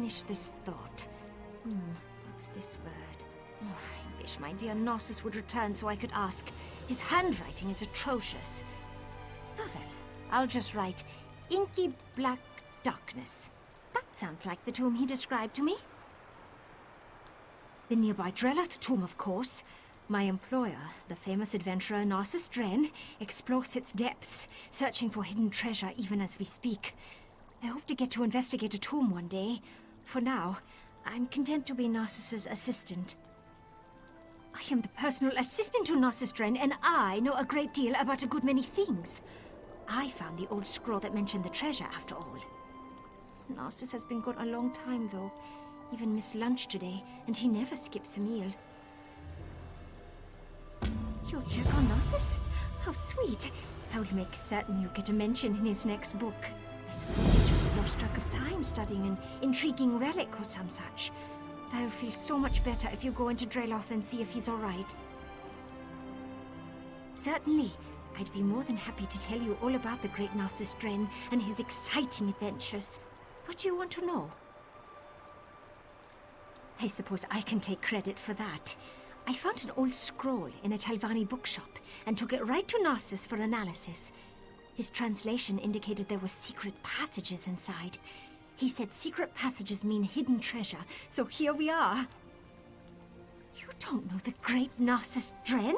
finish this thought. What's this word? Oh, I wish my dear Narcissus would return so I could ask. His handwriting is atrocious. Oh well, I'll just write inky black darkness. That sounds like the tomb he described to me. The nearby Drelloth tomb, of course. My employer, the famous adventurer Narcissus Dren, explores its depths, searching for hidden treasure even as we speak. I hope to get to investigate a tomb one day. For now, I'm content to be Narcissus' assistant. I am the personal assistant to Narcissus Dren, and I know a great deal about a good many things. I found the old scroll that mentioned the treasure, after all. Narcissus has been gone a long time, though. Even missed lunch today, and he never skips a meal. You'll check on Narcissus? How sweet. I will make certain you get a mention in his next book. I suppose he just lost track of time studying an intriguing relic or some such. But I'll feel so much better if you go into Drelloth and see if he's all right. Certainly. I'd be more than happy to tell you all about the great Narcissus Dren and his exciting adventures. What do you want to know? I suppose I can take credit for that. I found an old scroll in a Talvani bookshop and took it right to Narcissus for analysis. His translation indicated there were secret passages inside. He said secret passages mean hidden treasure, so here we are. You don't know the great Narcissus Dren?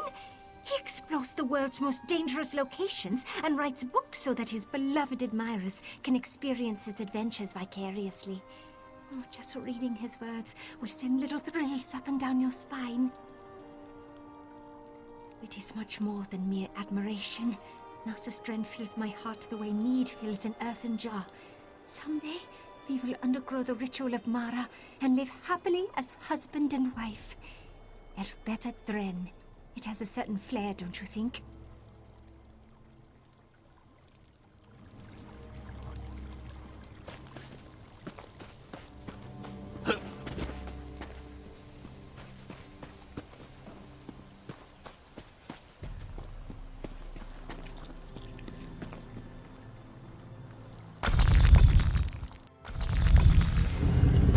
He explores the world's most dangerous locations and writes books so that his beloved admirers can experience his adventures vicariously. Oh, just reading his words will send little thrills up and down your spine. It is much more than mere admiration. Narcissus Dren fills my heart the way mead fills an earthen jar. Someday, we will undergo the ritual of Mara and live happily as husband and wife. Elfbeta Dren. It has a certain flair, don't you think?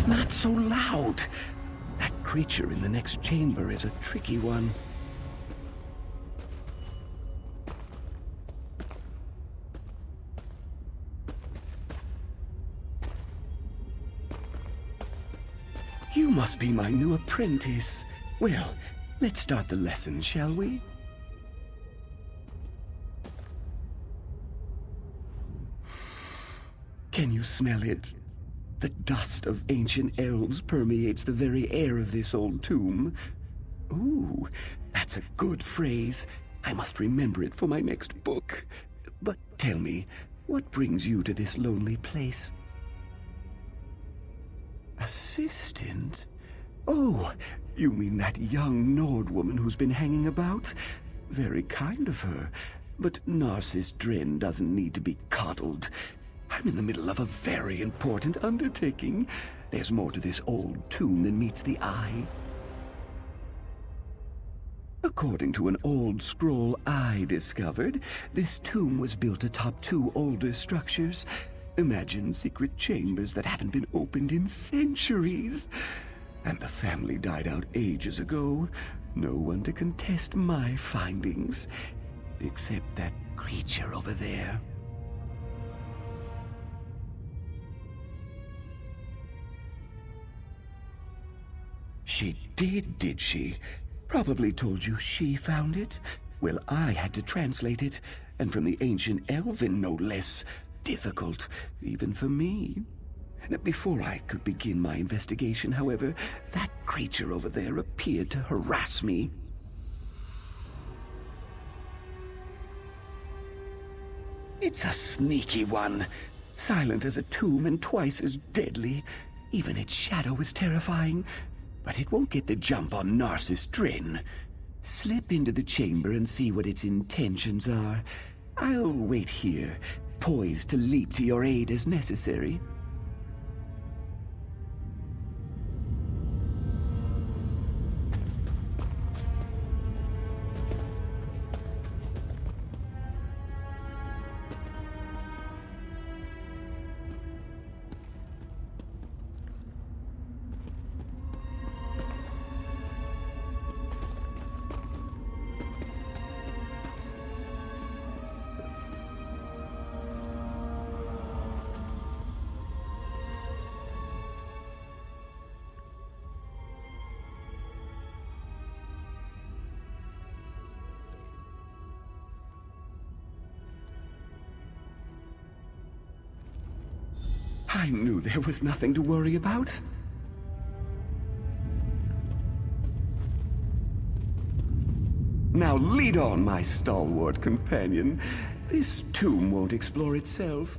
Not so loud! That creature in the next chamber is a tricky one. You must be my new apprentice. Well, let's start the lesson, shall we? Can you smell it? The dust of ancient elves permeates the very air of this old tomb. Ooh, that's a good phrase. I must remember it for my next book. But tell me, what brings you to this lonely place? Assistant? Oh, you mean that young Nord woman who's been hanging about? Very kind of her. But Narcissus Dren doesn't need to be coddled. I'm in the middle of a very important undertaking. There's more to this old tomb than meets the eye. According to an old scroll I discovered, this tomb was built atop two older structures. Imagine secret chambers that haven't been opened in centuries. And the family died out ages ago. No one to contest my findings. Except that creature over there. She did she? Probably told you she found it. Well, I had to translate it, and from the ancient Elven, no less. Difficult, even for me. Before I could begin my investigation, however, that creature over there appeared to harass me. It's a sneaky one. Silent as a tomb and twice as deadly. Even its shadow is terrifying. But it won't get the jump on Narcissus Dren. Slip into the chamber and see what its intentions are. I'll wait here, poised to leap to your aid as necessary. I knew there was nothing to worry about. Now lead on, my stalwart companion. This tomb won't explore itself.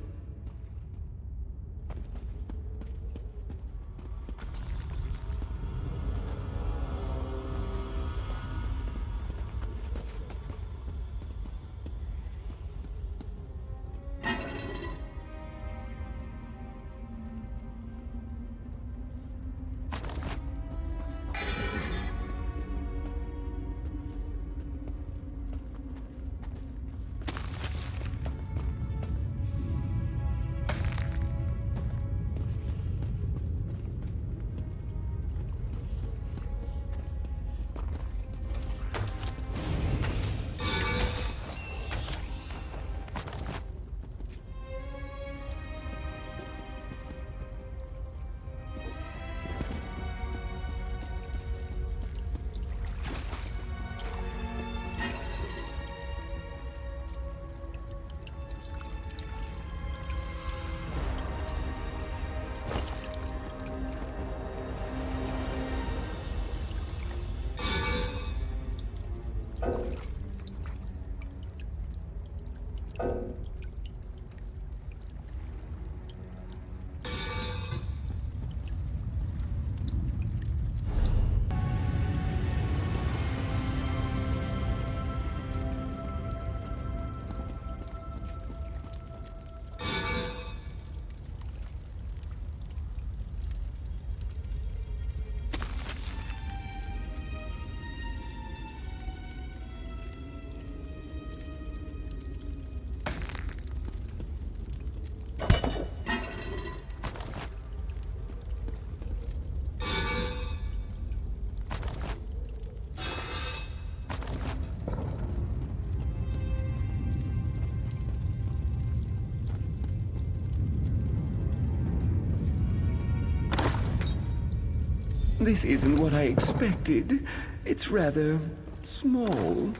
This isn't what I expected. It's rather small.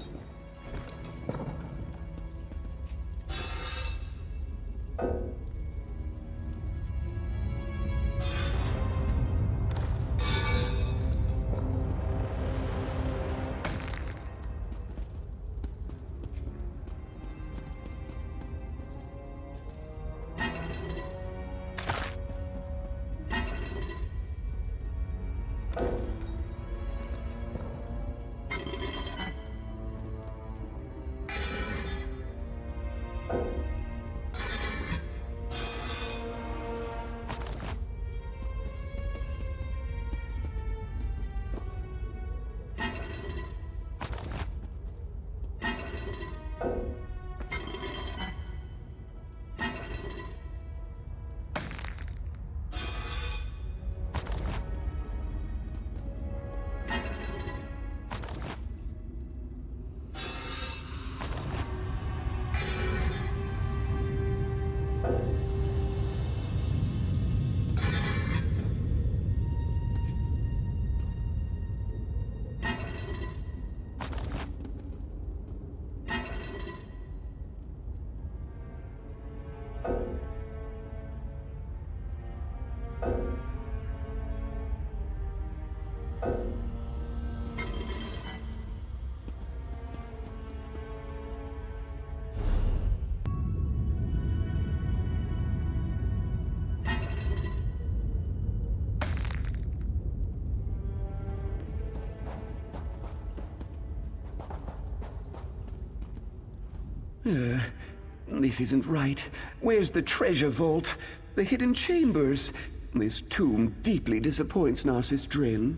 This isn't right. Where's the treasure vault? The hidden chambers? This tomb deeply disappoints Narcissus Dren.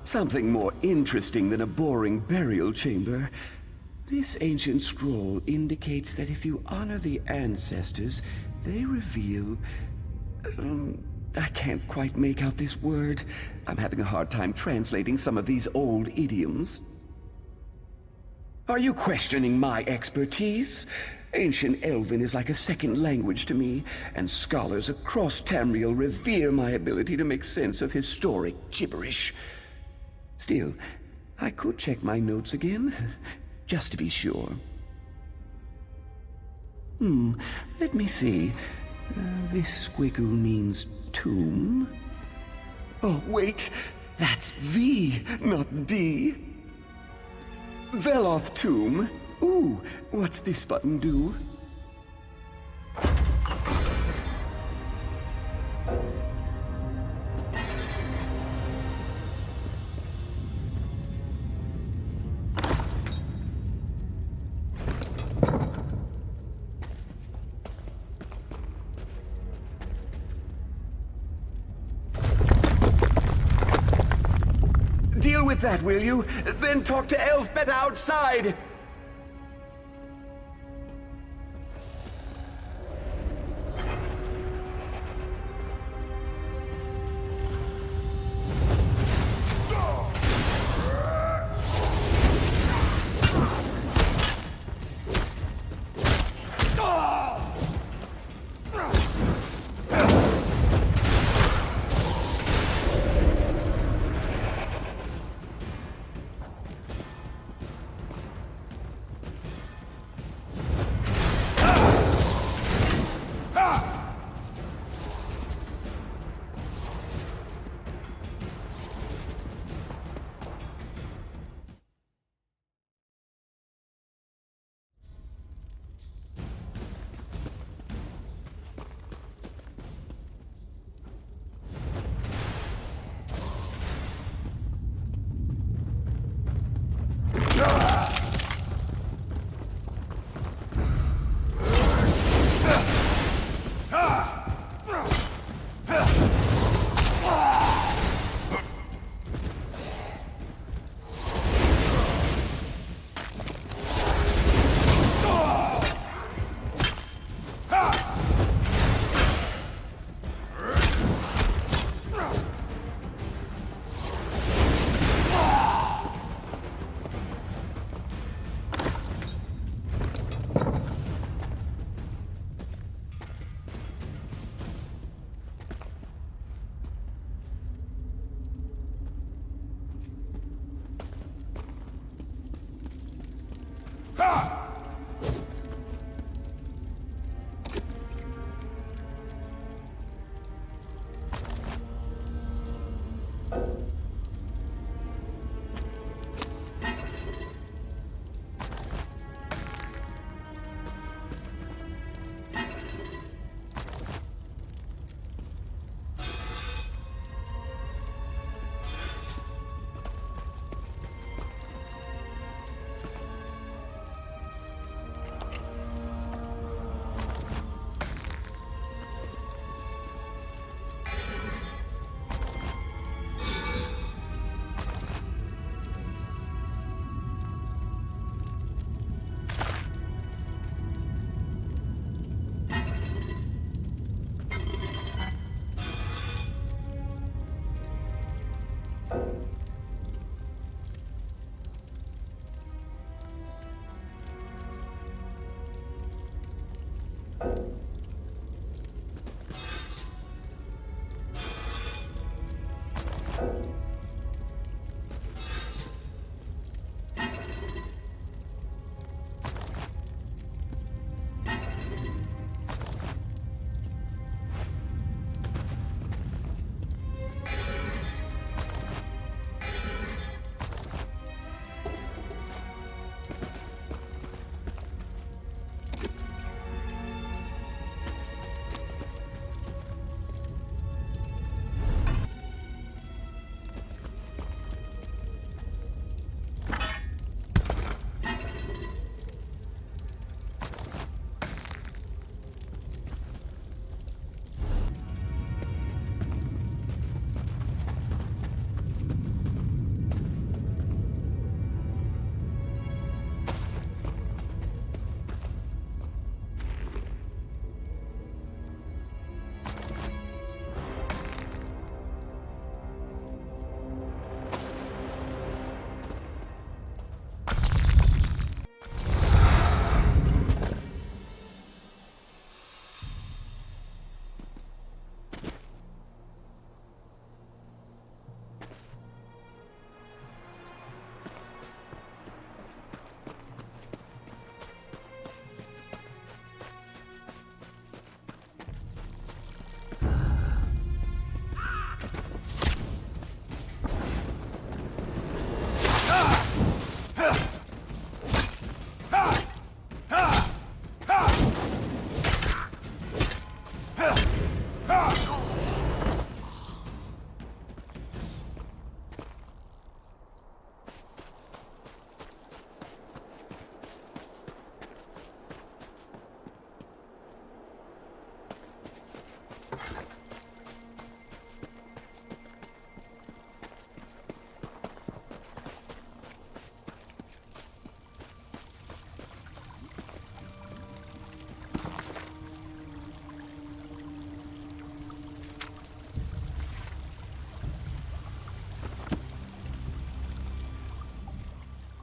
Something more interesting than a boring burial chamber. This ancient scroll indicates that if you honor the ancestors, they reveal... I can't quite make out this word. I'm having a hard time translating some of these old idioms. Are you questioning my expertise? Ancient Elven is like a second language to me, and scholars across Tamriel revere my ability to make sense of historic gibberish. Still, I could check my notes again, just to be sure. Let me see. This squiggle means tomb. Oh, wait! That's V, not D. Veloth tomb. Ooh, what's this button do? Deal with that, will you? Then talk to Elfbet outside!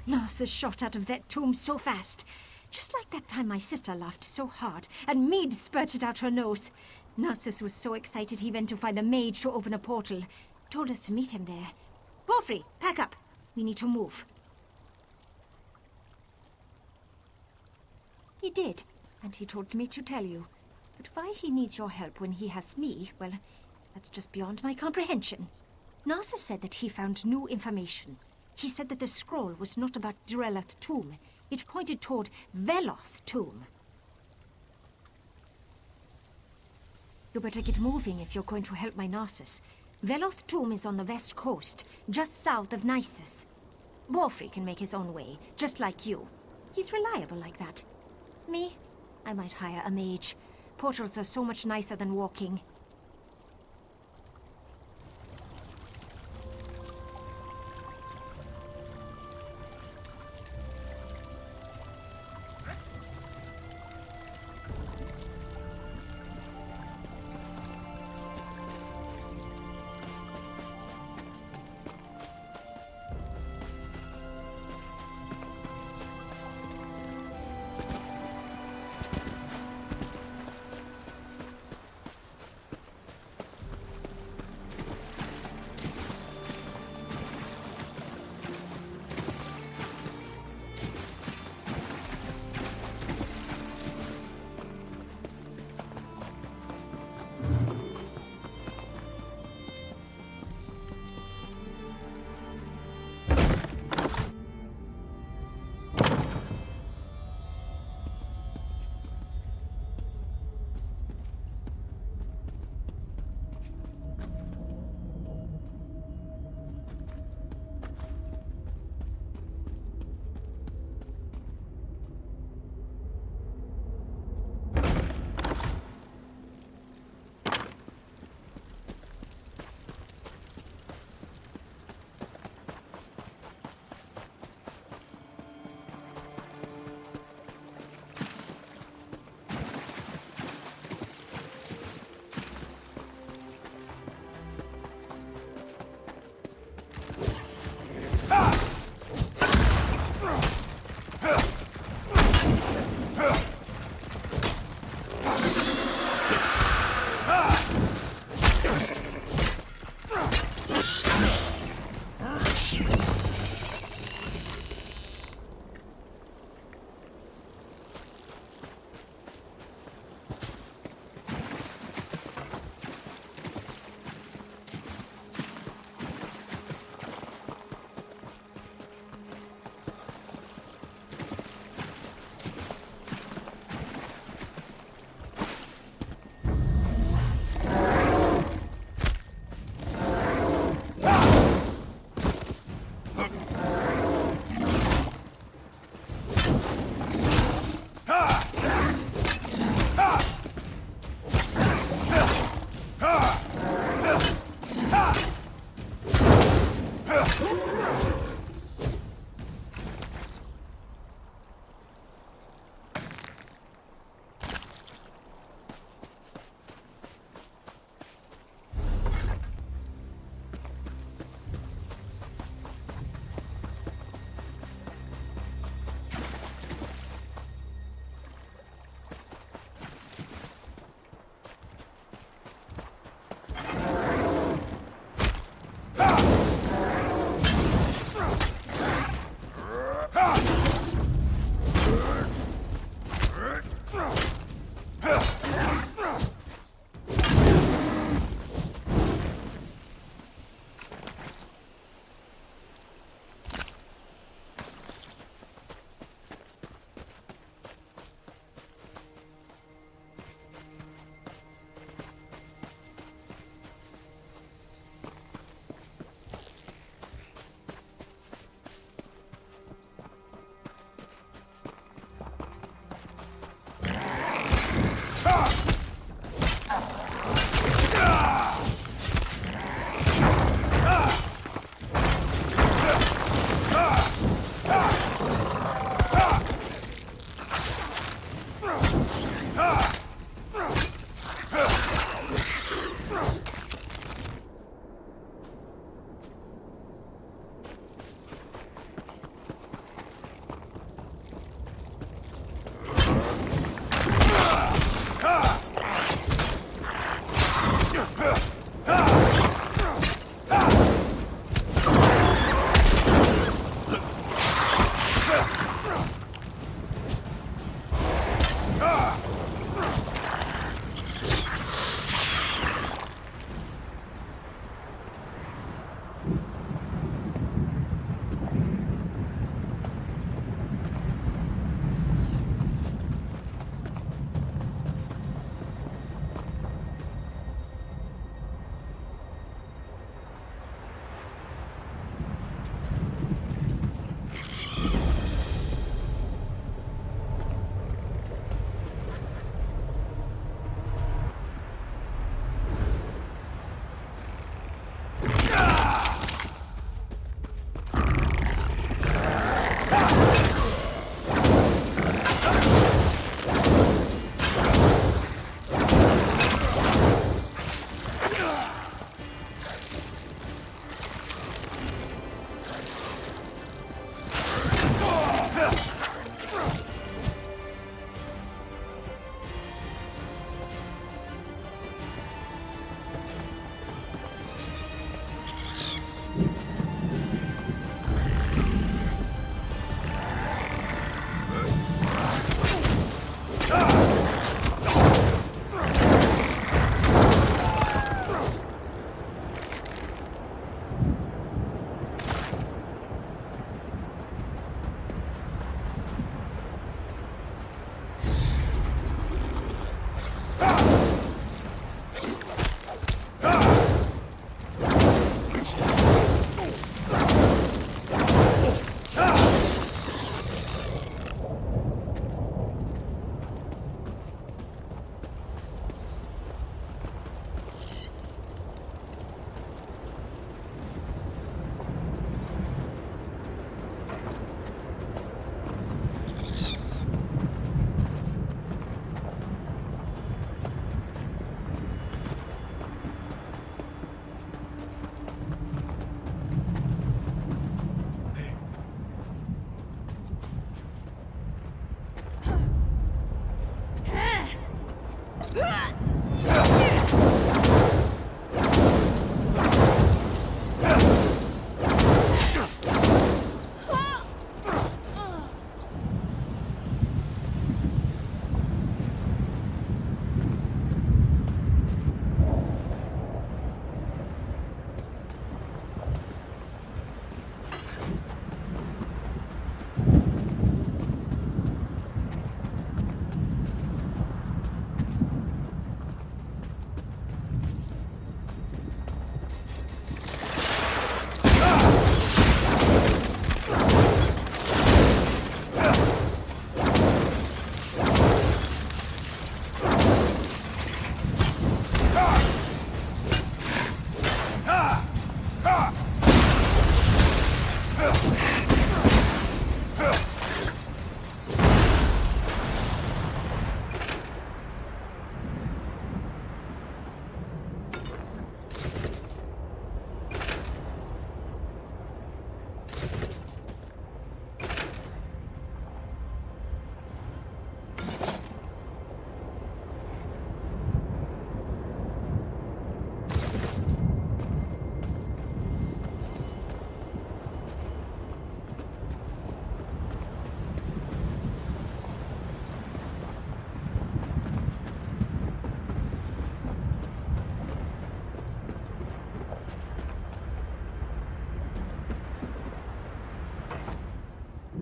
Narcissus shot out of that tomb so fast. Just like that time my sister laughed so hard and mead spurted out her nose. Narcissus was so excited he went to find a mage to open a portal. Told us to meet him there. Borfrey, pack up. We need to move. He did, and he told me to tell you. But why he needs your help when he has me, well, that's just beyond my comprehension. Narcissus said that he found new information. He said that the scroll was not about Direllath tomb. It pointed toward Veloth tomb. You better get moving if you're going to help my Narcissus. Veloth tomb is on the west coast, just south of Nisus. Borfrey can make his own way, just like you. He's reliable like that. Me? I might hire a mage. Portals are so much nicer than walking.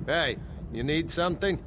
Hey, you need something?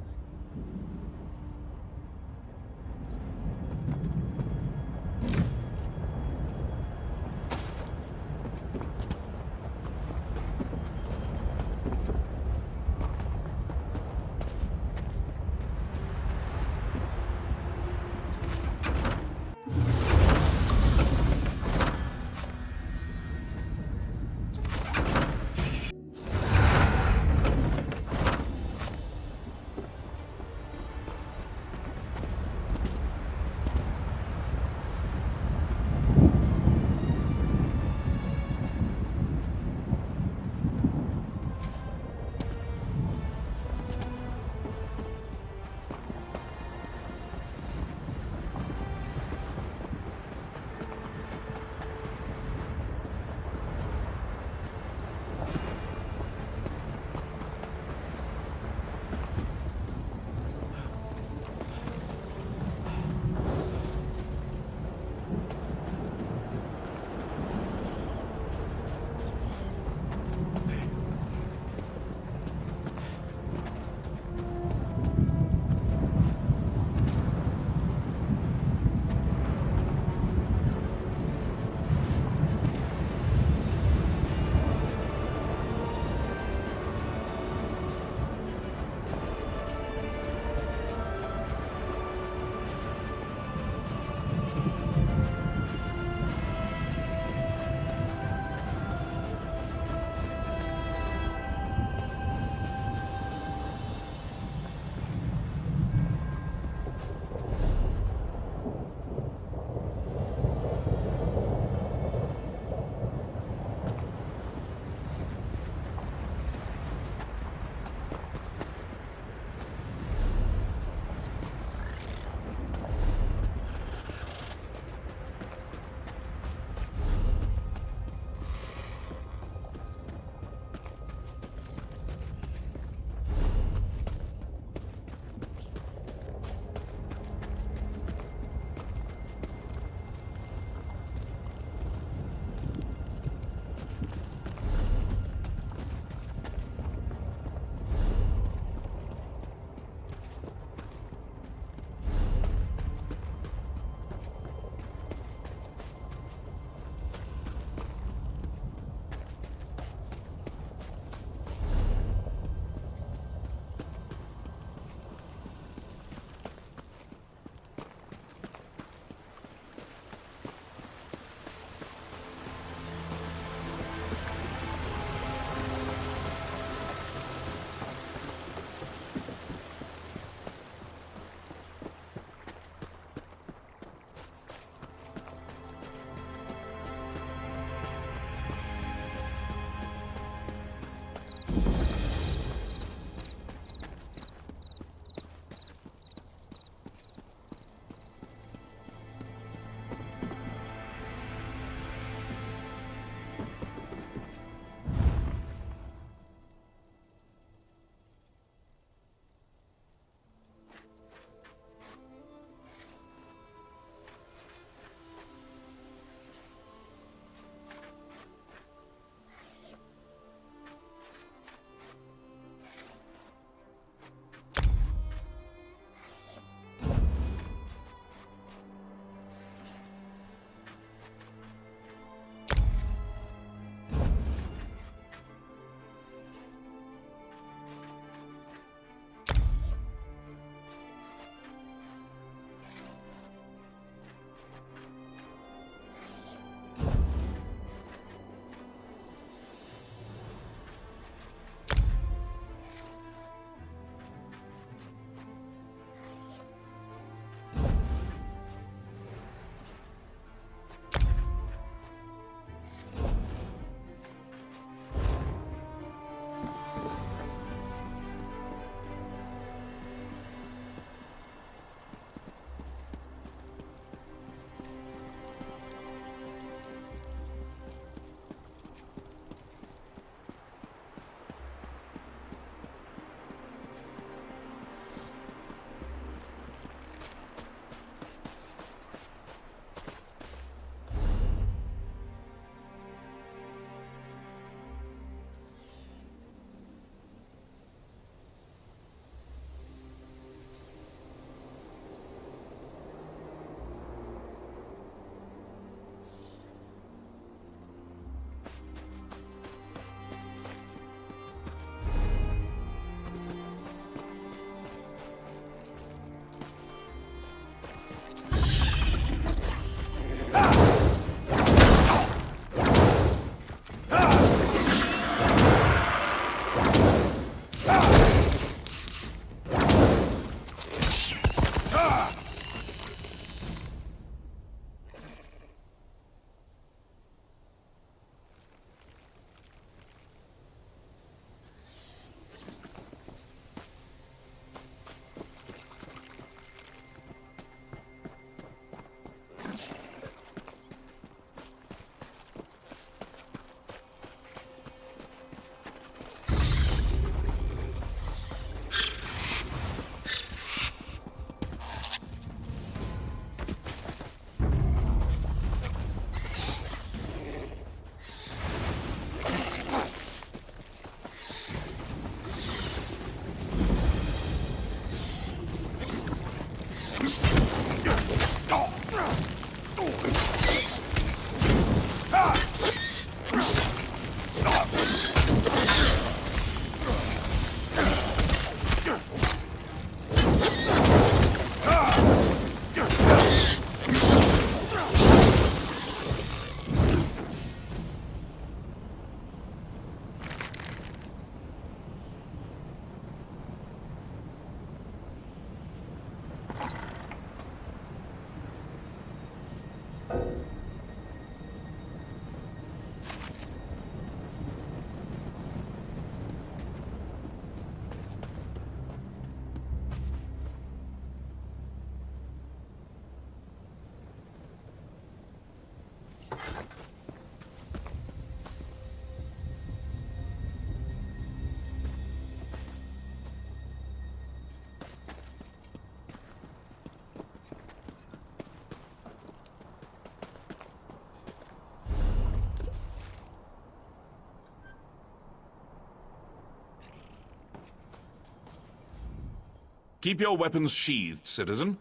Keep your weapons sheathed, citizen.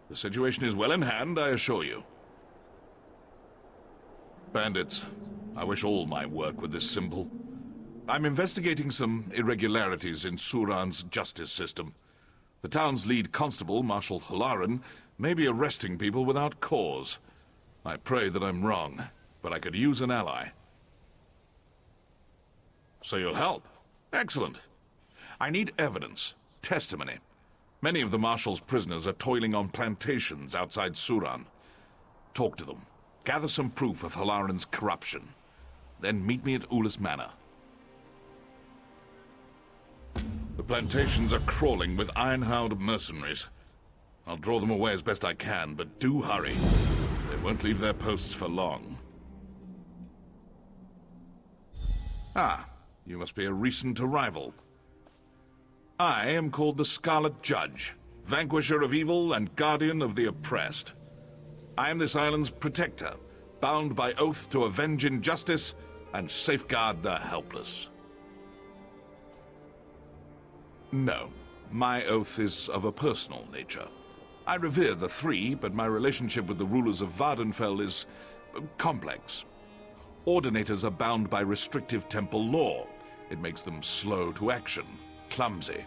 The situation is well in hand, I assure you. Bandits, I wish all my work were this simple. I'm investigating some irregularities in Suran's justice system. The town's lead constable, Marshal Halaran, may be arresting people without cause. I pray that I'm wrong, but I could use an ally. So you'll help? Excellent. I need evidence, testimony. Many of the Marshal's prisoners are toiling on plantations outside Suran. Talk to them. Gather some proof of Halaran's corruption. Then meet me at Ulis Manor. The plantations are crawling with iron-howled mercenaries. I'll draw them away as best I can, but do hurry. They won't leave their posts for long. Ah, you must be a recent arrival. I am called the Scarlet Judge, vanquisher of evil and guardian of the oppressed. I am this island's protector, bound by oath to avenge injustice and safeguard the helpless. No, my oath is of a personal nature. I revere the three, but my relationship with the rulers of Vardenfell is complex. Ordinators are bound by restrictive temple law. It makes them slow to action, clumsy.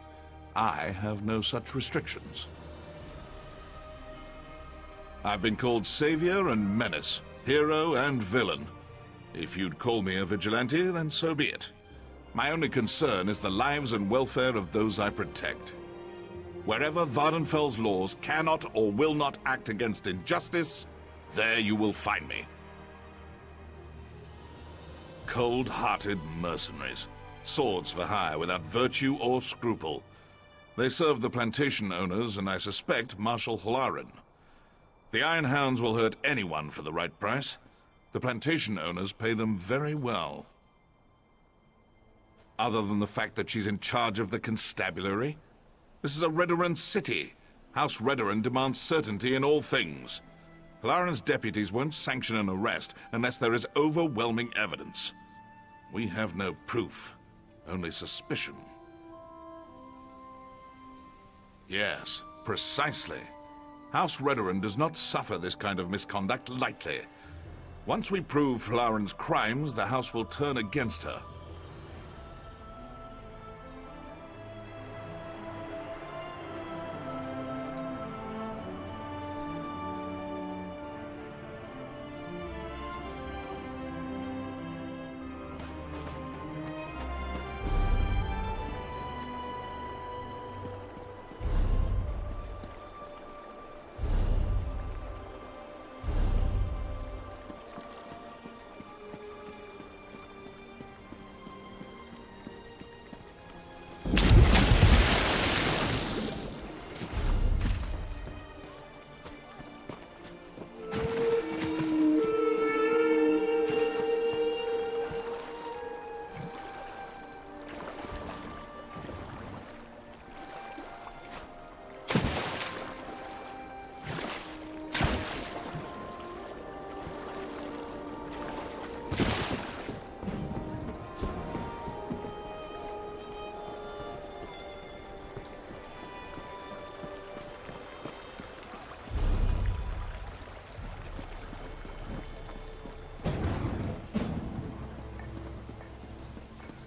I have no such restrictions. I've been called savior and menace, hero and villain. If you'd call me a vigilante, then so be it. My only concern is the lives and welfare of those I protect. Wherever Vardenfell's laws cannot or will not act against injustice, there you will find me. Cold-hearted mercenaries. Swords for hire without virtue or scruple. They serve the plantation owners, and I suspect Marshal Halaran. The Iron Hounds will hurt anyone for the right price. The plantation owners pay them very well. Other than the fact that she's in charge of the constabulary? This is a Redoran city. House Redoran demands certainty in all things. Halaran's deputies won't sanction an arrest unless there is overwhelming evidence. We have no proof, only suspicion. Yes, precisely. House Redoran does not suffer this kind of misconduct lightly. Once we prove Halaran's crimes, the House will turn against her.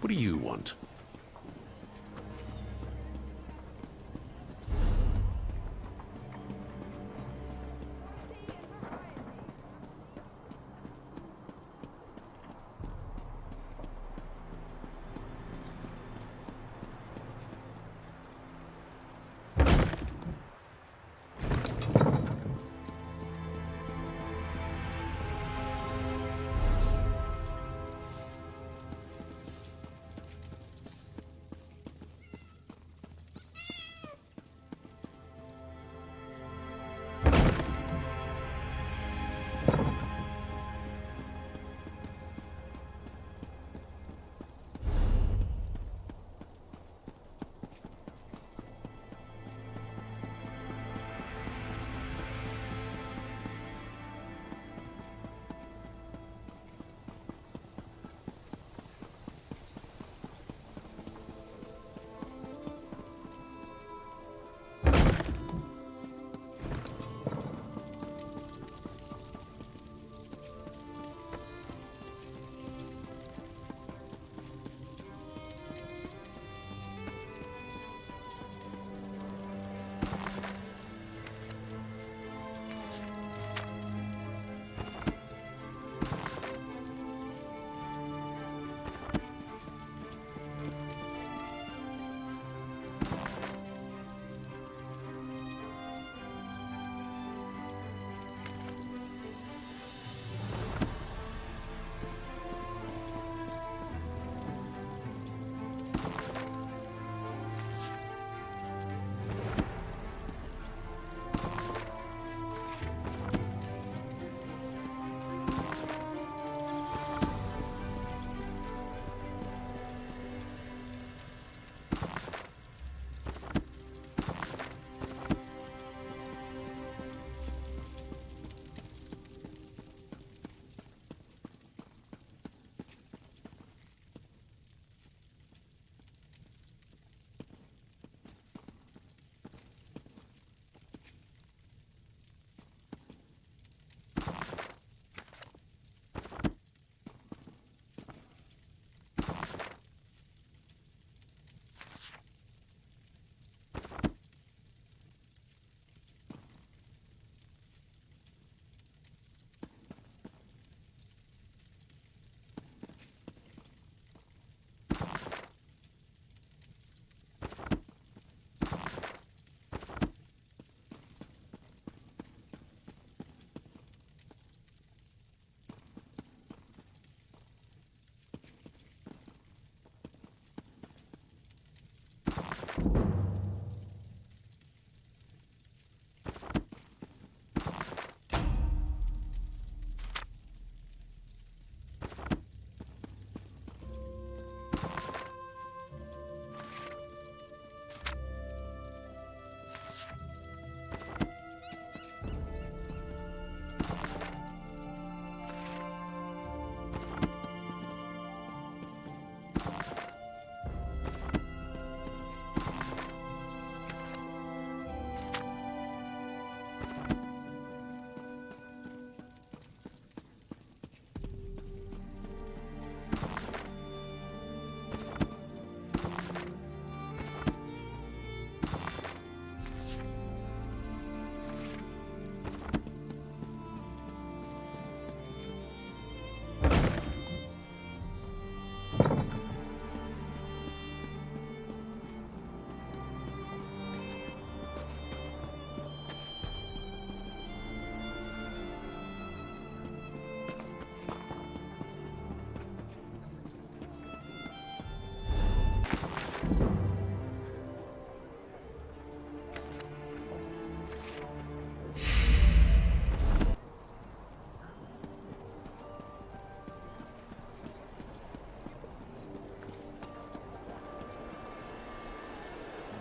What do you want?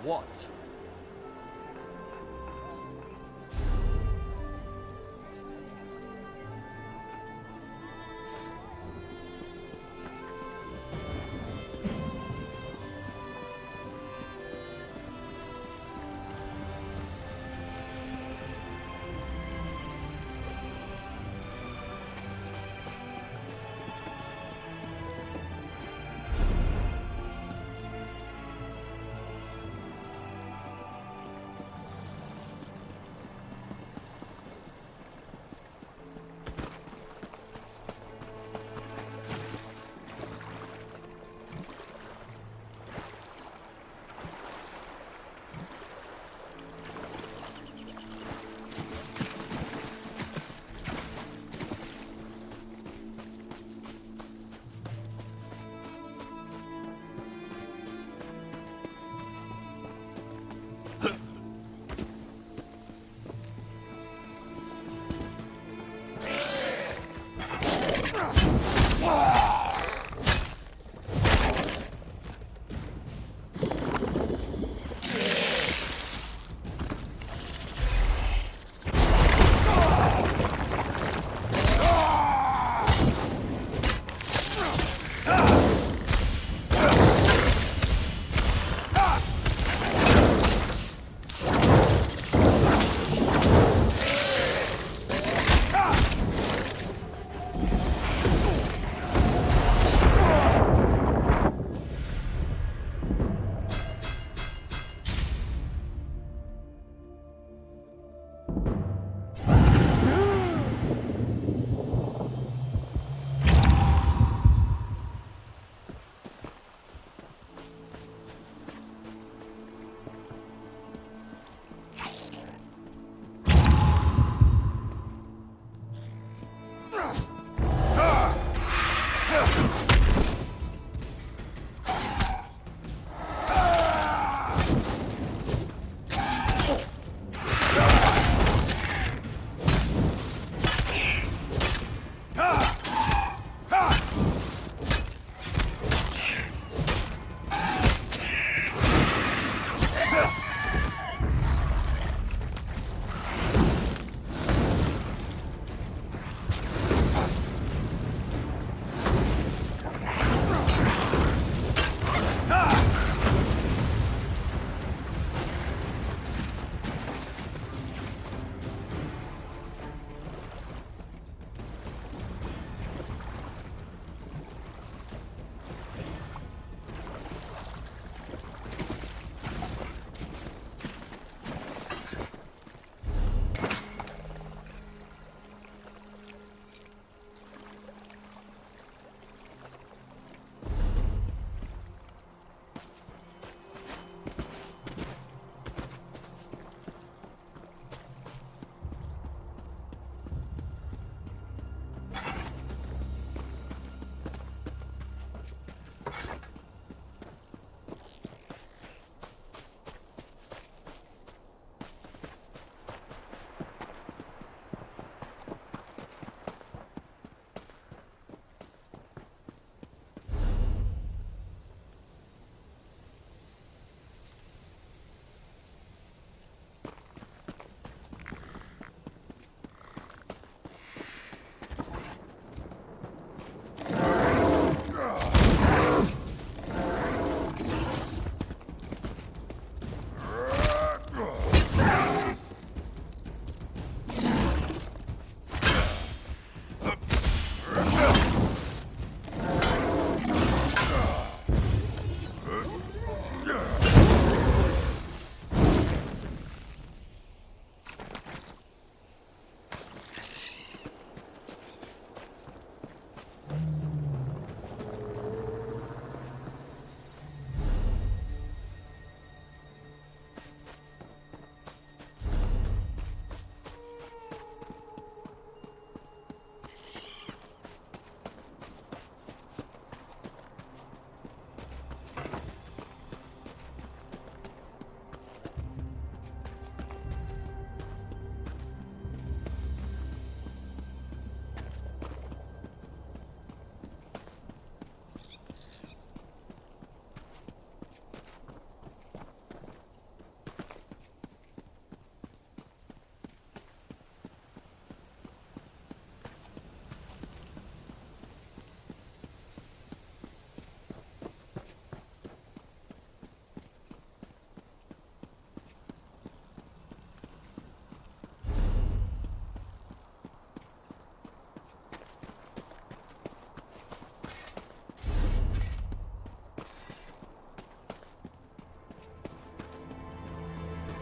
what?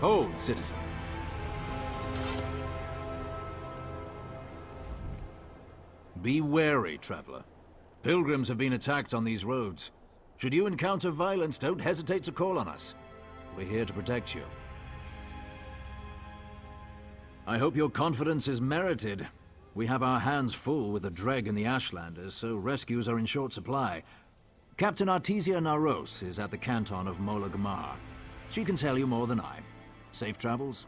Hold, citizen. Be wary, traveler. Pilgrims have been attacked on these roads. Should you encounter violence, don't hesitate to call on us. We're here to protect you. I hope your confidence is merited. We have our hands full with the Dreg and the Ashlanders, so rescues are in short supply. Captain Artesia Naros is at the canton of Mola Gamar. She can tell you more than I. Safe travels.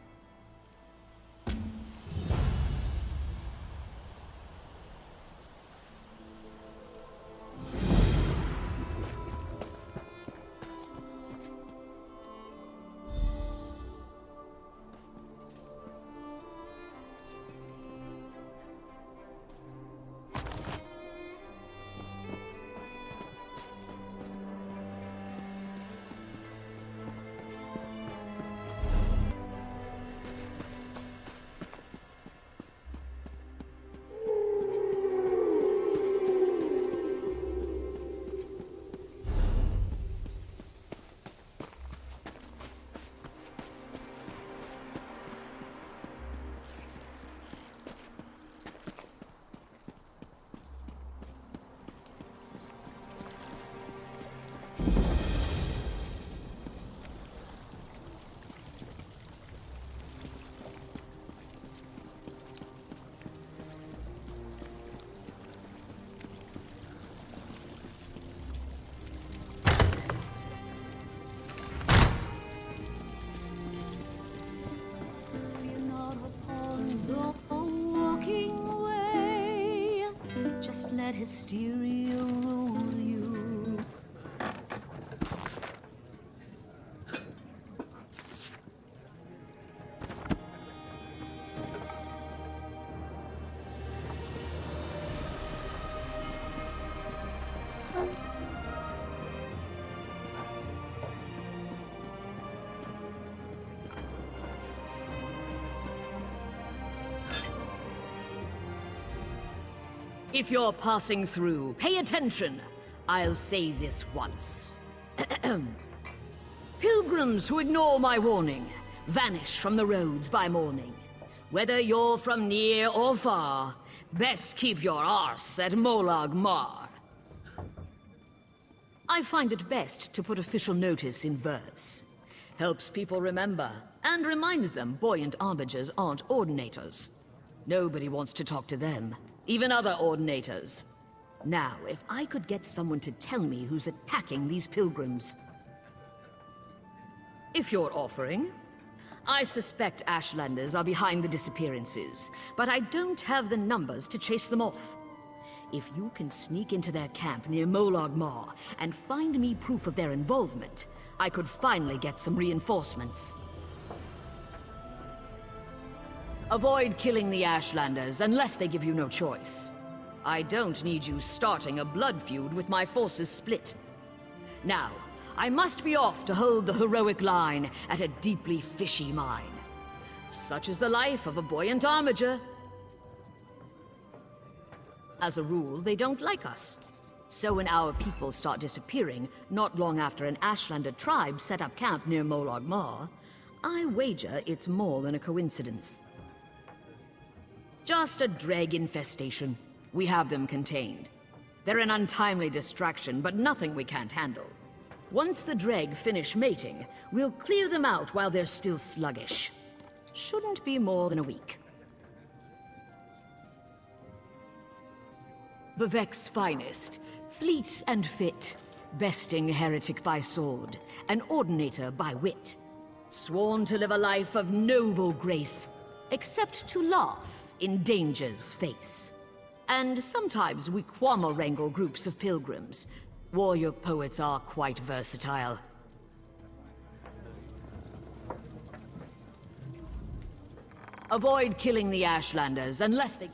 Just let hysteria rule you. If you're passing through, pay attention. I'll say this once. Pilgrims who ignore my warning, vanish from the roads by morning. Whether you're from near or far, best keep your arse at Molag Mar. I find it best to put official notice in verse. Helps people remember, and reminds them buoyant armigers aren't ordinators. Nobody wants to talk to them. Even other ordinators. Now, if I could get someone to tell me who's attacking these pilgrims. If you're offering. I suspect Ashlanders are behind the disappearances, but I don't have the numbers to chase them off. If you can sneak into their camp near Molag Mar and find me proof of their involvement, I could finally get some reinforcements. Avoid killing the Ashlanders unless they give you no choice. I don't need you starting a blood feud with my forces split. Now, I must be off to hold the heroic line at a deeply fishy mine. Such is the life of a buoyant armiger. As a rule, they don't like us. So when our people start disappearing, not long after an Ashlander tribe set up camp near Molag Mar, I wager it's more than a coincidence. Just a dreg infestation. We have them contained. They're an untimely distraction, but nothing we can't handle. Once the dreg finish mating, we'll clear them out while they're still sluggish. Shouldn't be more than a week. Vivek's finest, fleet and fit, besting heretic by sword, an ordinator by wit. Sworn to live a life of noble grace, except to laugh in danger's face. And sometimes we quammel wrangle groups of pilgrims. Warrior poets are quite versatile. Avoid killing the Ashlanders unless they...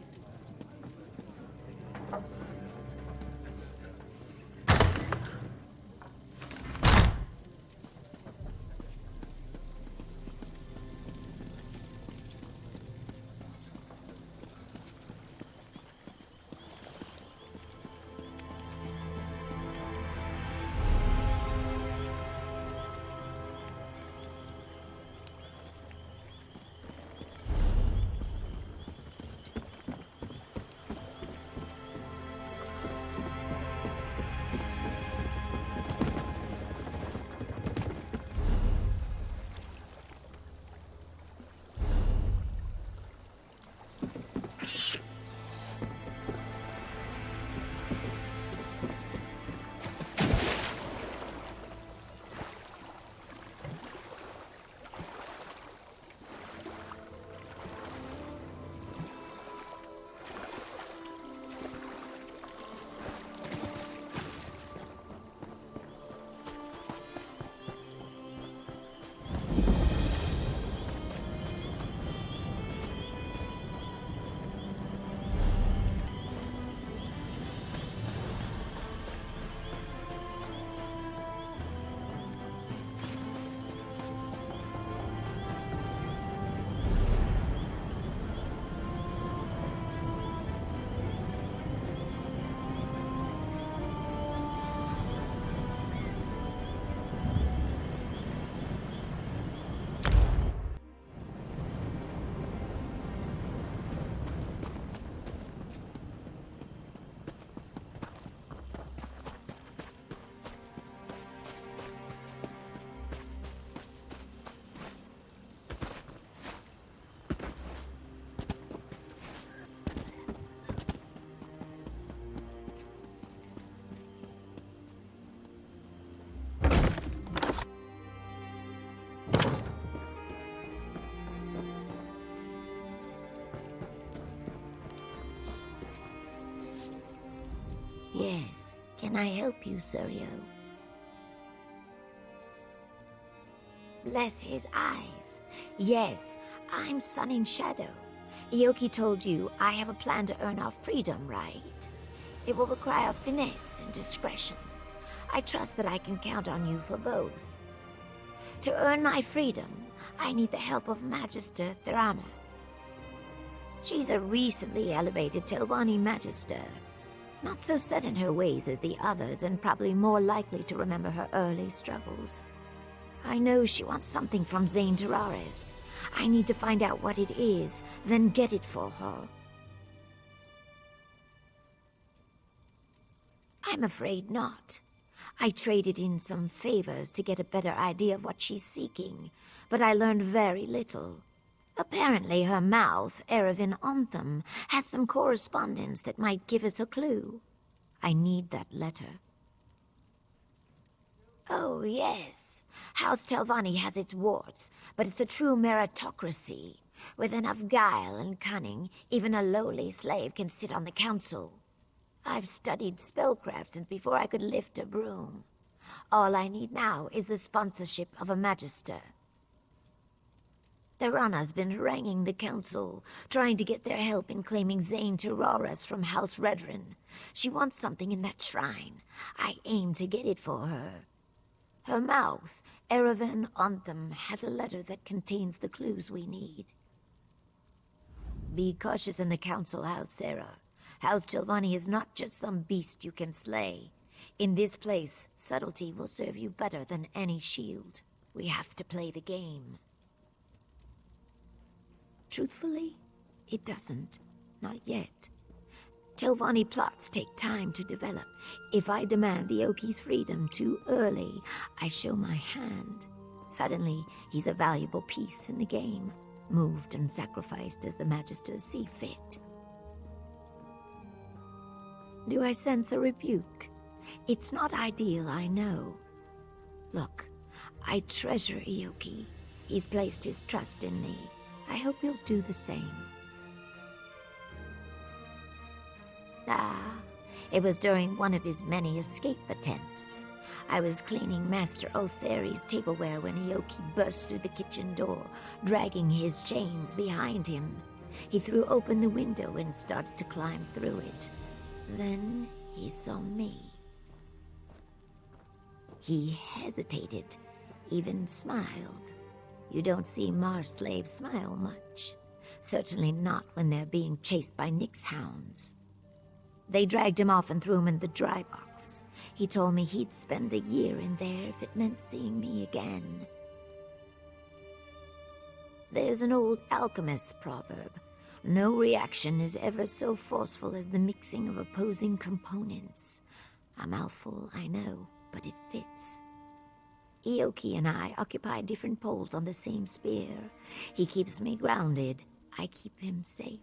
Yes. Can I help you, Suryo? Bless his eyes. Yes, I'm Sun in Shadow. Ioki told you I have a plan to earn our freedom, right? It will require finesse and discretion. I trust that I can count on you for both. To earn my freedom, I need the help of Magister Thurama. She's a recently elevated Telvanni Magister. Not so set in her ways as the others, and probably more likely to remember her early struggles. I know she wants something from Zane Tararis. I need to find out what it is, then get it for her. I'm afraid not. I traded in some favors to get a better idea of what she's seeking, but I learned very little. Apparently her mouth, Erevan Ontham, has some correspondence that might give us a clue. I need that letter. Oh, yes. House Telvanni has its warts, but it's a true meritocracy. With enough guile and cunning, even a lowly slave can sit on the council. I've studied spellcraft since before I could lift a broom. All I need now is the sponsorship of a magister. Tharana's been haranguing the council, trying to get their help in claiming Zane Tararis from House Redrin. She wants something in that shrine. I aim to get it for her. Her mouth, Erevan Ontham, has a letter that contains the clues we need. Be cautious in the council house, Sarah. House Telvanni is not just some beast you can slay. In this place, subtlety will serve you better than any shield. We have to play the game. Truthfully, it doesn't. Not yet. Telvanni plots take time to develop. If I demand Ioki's freedom too early, I show my hand. Suddenly, he's a valuable piece in the game, moved and sacrificed as the Magisters see fit. Do I sense a rebuke? It's not ideal, I know. Look, I treasure Ioki. He's placed his trust in me. I hope you'll do the same. It was during one of his many escape attempts. I was cleaning Master Otheri's tableware when Ioki burst through the kitchen door, dragging his chains behind him. He threw open the window and started to climb through it. Then he saw me. He hesitated, even smiled. You don't see Mars slaves smile much. Certainly not when they're being chased by Nyx hounds. They dragged him off and threw him in the dry box. He told me he'd spend a year in there if it meant seeing me again. There's an old alchemist's proverb. No reaction is ever so forceful as the mixing of opposing components. A mouthful, I know, but it fits. Ioki and I occupy different poles on the same spear. He keeps me grounded. I keep him safe.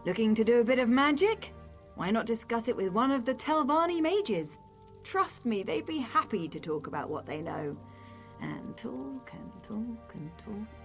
Looking to do a bit of magic? Why not discuss it with one of the Telvanni mages? Trust me, they'd be happy to talk about what they know. And talk and talk and talk.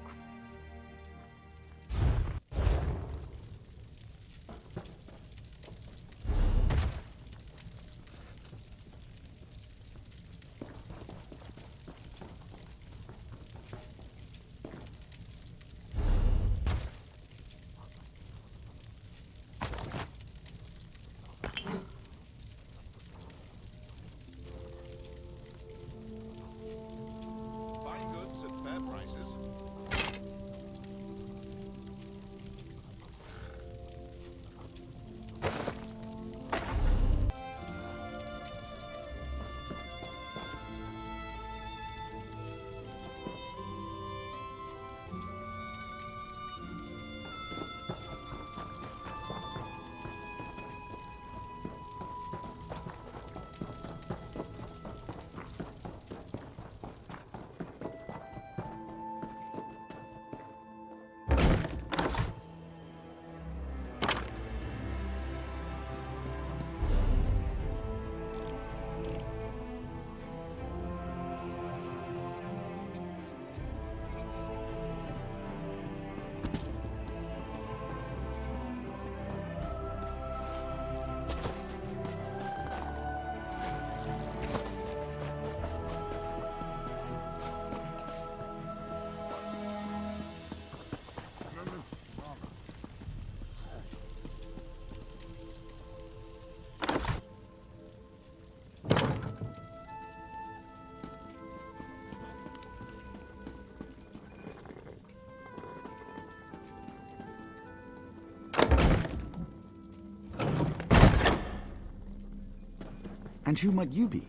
And who might you be?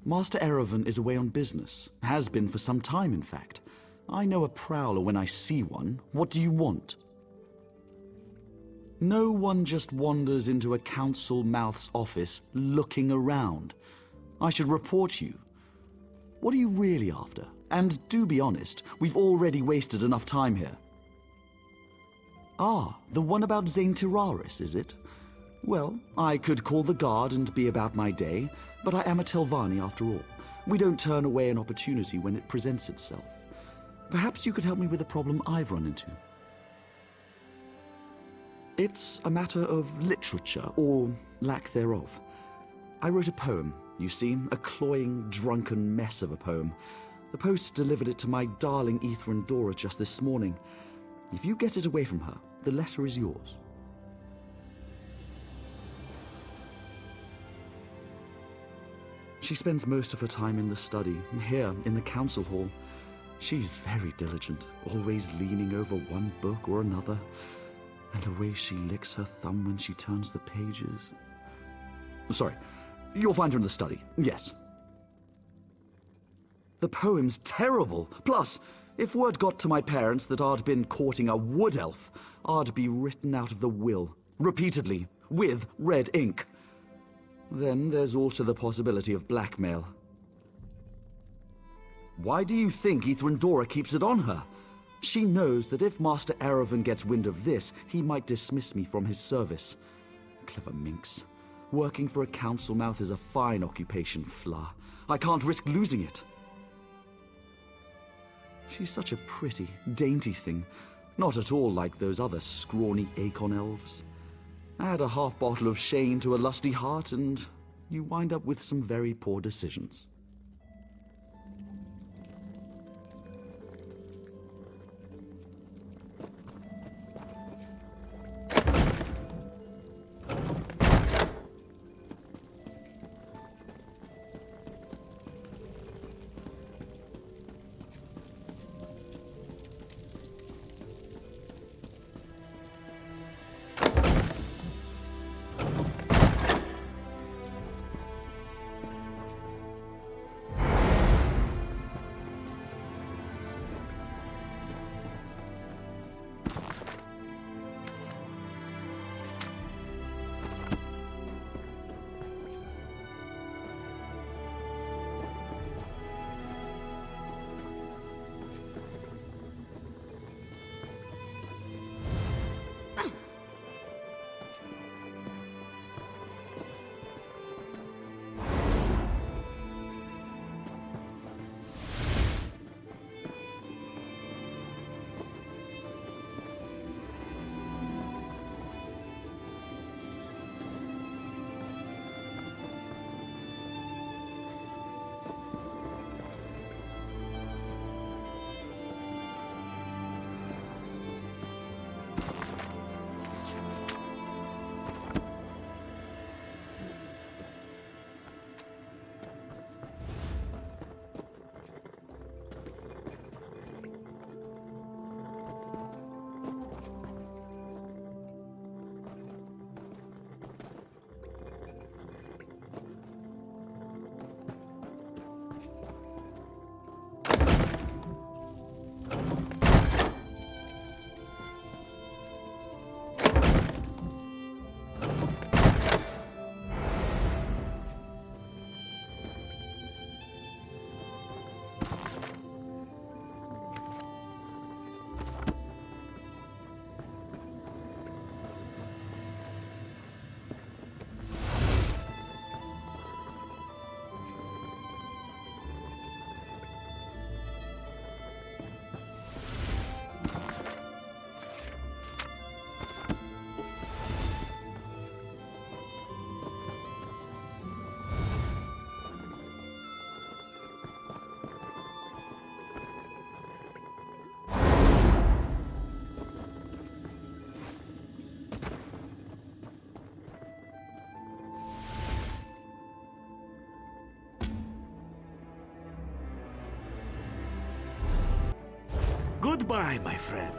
Master Erevan is away on business. Has been for some time, in fact. I know a prowler when I see one. What do you want? No one just wanders into a council mouth's office looking around. I should report you. What are you really after? And do be honest, we've already wasted enough time here. Ah, the one about Zane Tiraris, is it? Well, I could call the guard and be about my day, but I am a Telvanni after all. We don't turn away an opportunity when it presents itself. Perhaps you could help me with a problem I've run into. It's a matter of literature, or lack thereof. I wrote a poem, you see, a cloying, drunken mess of a poem. The post delivered it to my darling Ether Dora just this morning. If you get it away from her, the letter is yours. She spends most of her time in the study, here in the council hall. She's very diligent, always leaning over one book or another. And the way she licks her thumb when she turns the pages. Sorry, you'll find her in the study, yes. The poem's terrible. Plus, if word got to my parents that I'd been courting a wood elf, I'd be written out of the will, repeatedly, with red ink. Then there's also the possibility of blackmail. Why do you think Ethrandora keeps it on her? She knows that if Master Erevan gets wind of this, he might dismiss me from his service. Clever minx. Working for a council mouth is a fine occupation, Fla. I can't risk losing it. She's such a pretty, dainty thing. Not at all like those other scrawny Acon elves. Add a half bottle of Shane to a lusty heart, and you wind up with some very poor decisions. Goodbye, my friend.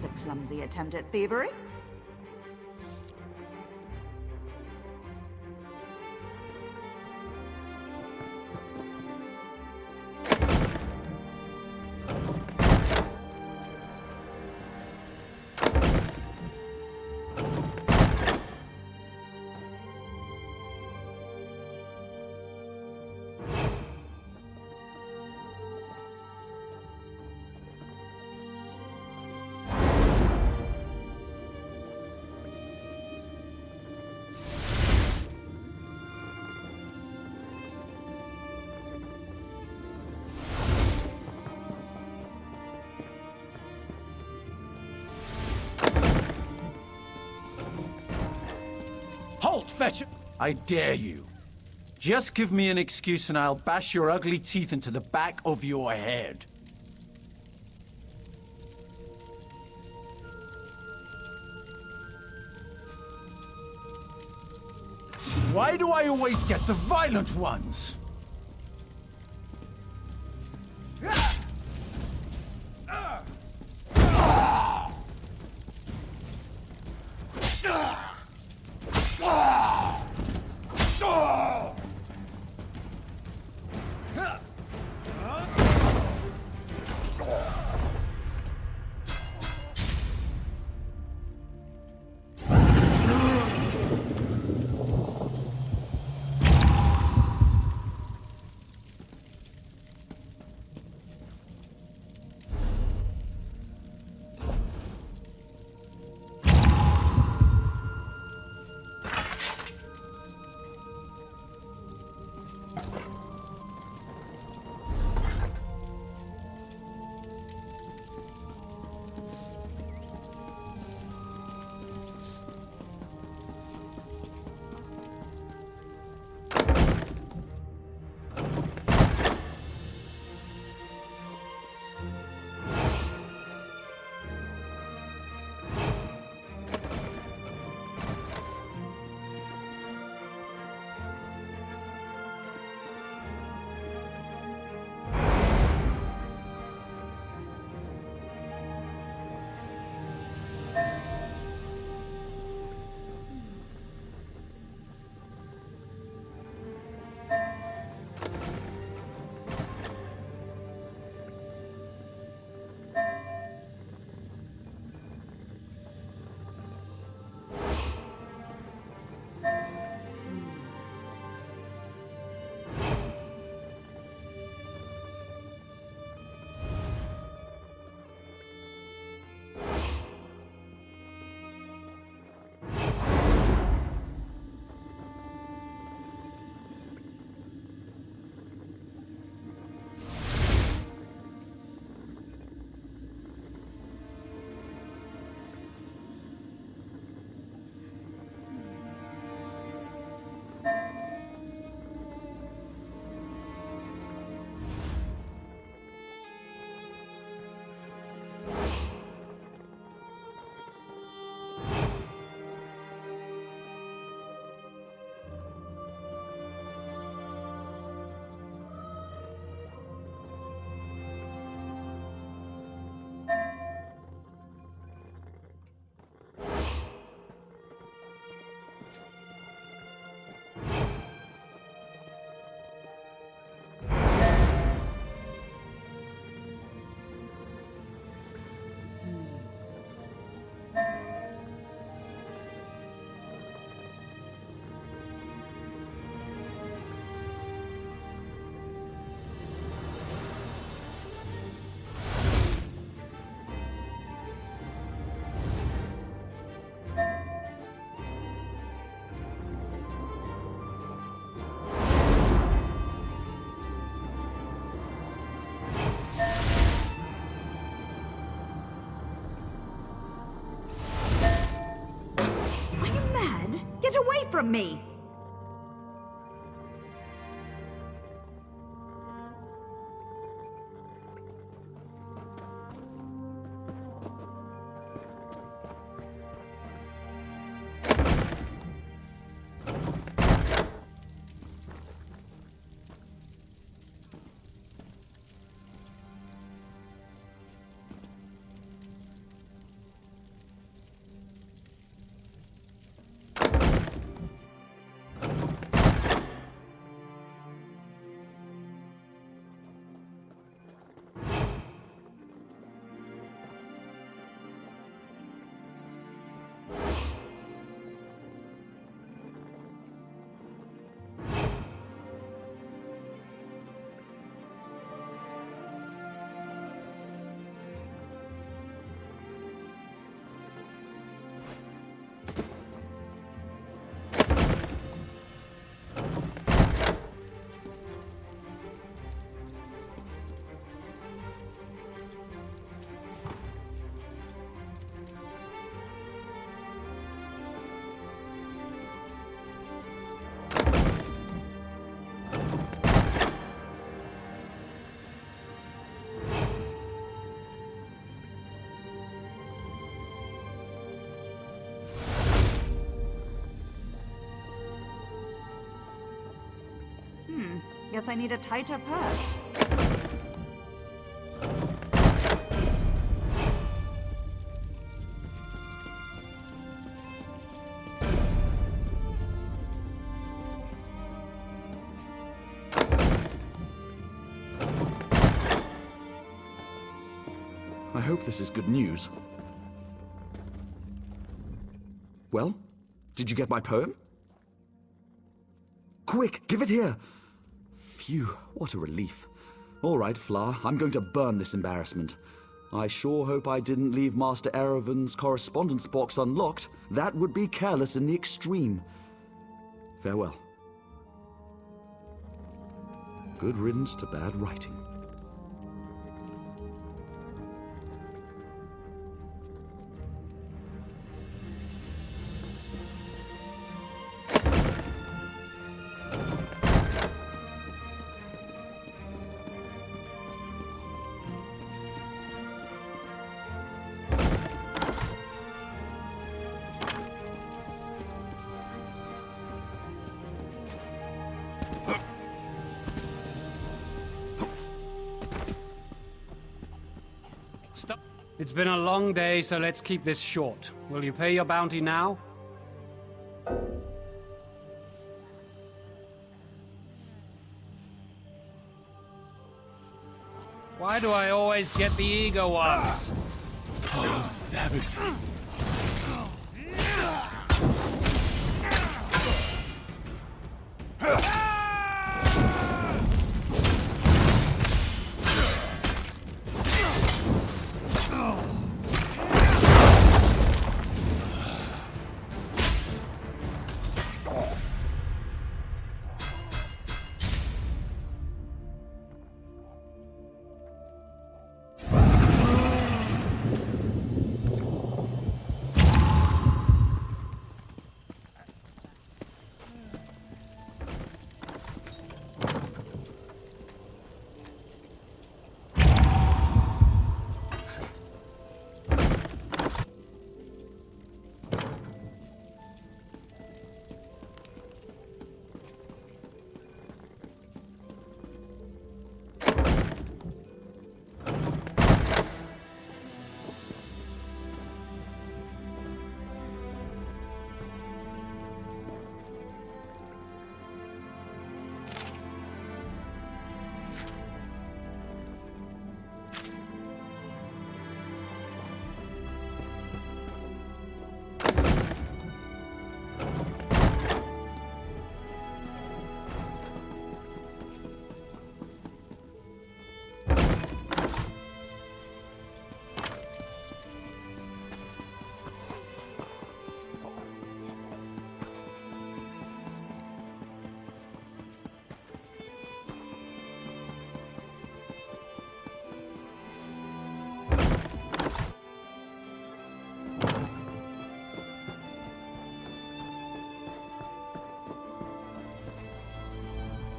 was a clumsy attempt at thievery. Halt, fetcher! I dare you. Just give me an excuse and I'll bash your ugly teeth into the back of your head. Why do I always get the violent ones? Get away from me! Guess I need a tighter purse. I hope this is good news. Well, did you get my poem? Quick, give it here! Phew, what a relief. All right, Fla, I'm going to burn this embarrassment. I sure hope I didn't leave Master Erevan's correspondence box unlocked. That would be careless in the extreme. Farewell. Good riddance to bad writing. Stop. It's been a long day, so let's keep this short. Will you pay your bounty now? Why do I always get the eager ones? Oh, savagery.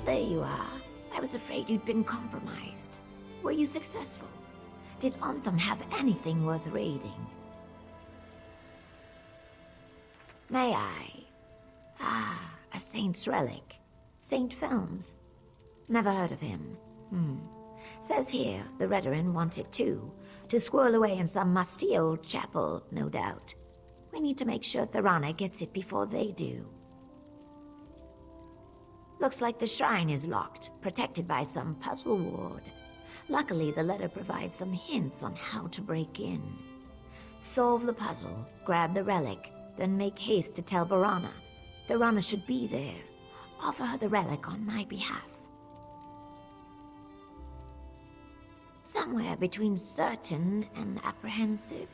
There you are. I was afraid you'd been compromised. Were you successful? Did Anthem have anything worth raiding? May I? Ah, a saint's relic. Saint Films. Never heard of him. Says here the Redarin want it too. To squirrel away in some musty old chapel, no doubt. We need to make sure Thorana gets it before they do. Looks like the shrine is locked, protected by some puzzle ward. Luckily, the letter provides some hints on how to break in. Solve the puzzle, grab the relic, then make haste to tell Barana. Thorana should be there. Offer her the relic on my behalf. Somewhere between certain and apprehensive.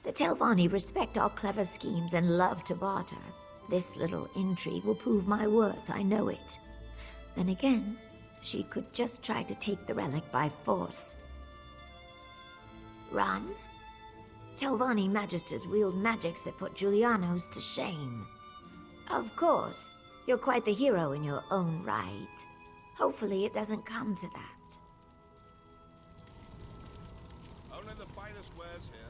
The Telvanni respect all clever schemes and love to barter. This little intrigue will prove my worth, I know it. Then again, she could just try to take the relic by force. Run? Telvanni magisters wield magics that put Giulianos to shame. Of course, you're quite the hero in your own right. Hopefully it doesn't come to that. Only the finest wares here.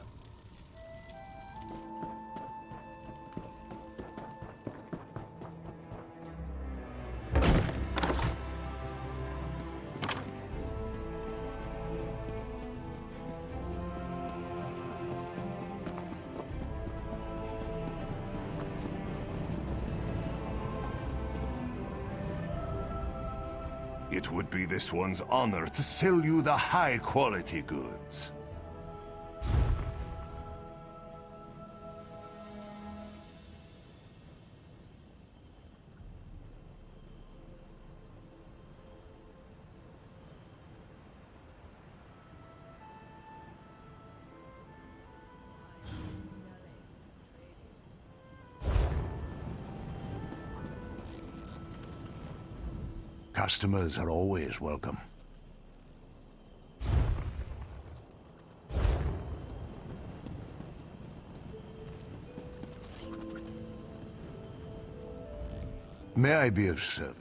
It would be this one's honor to sell you the high-quality goods. Customers are always welcome. May I be of service?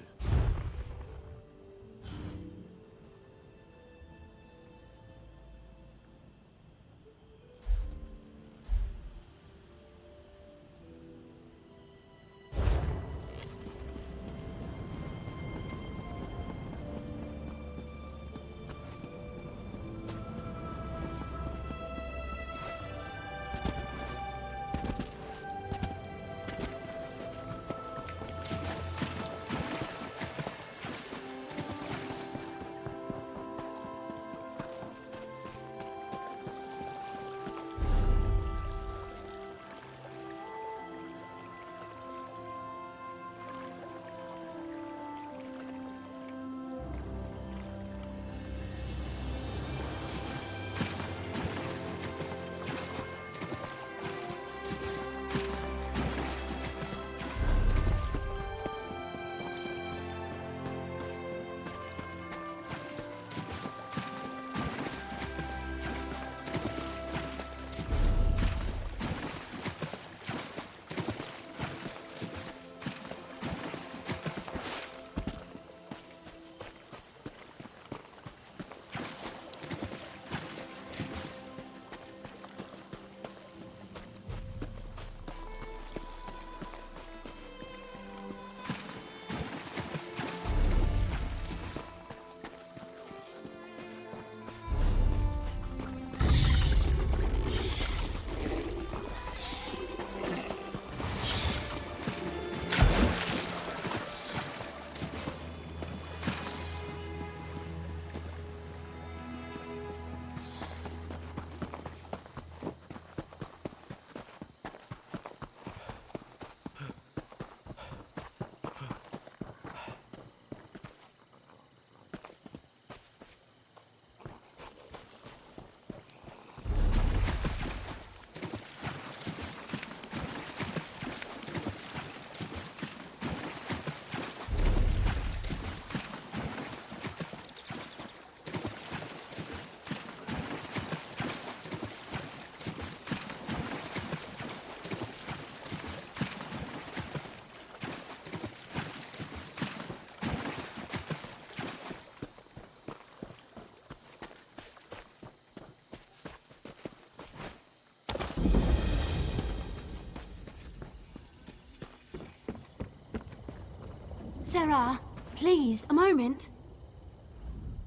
Sarah, please, a moment.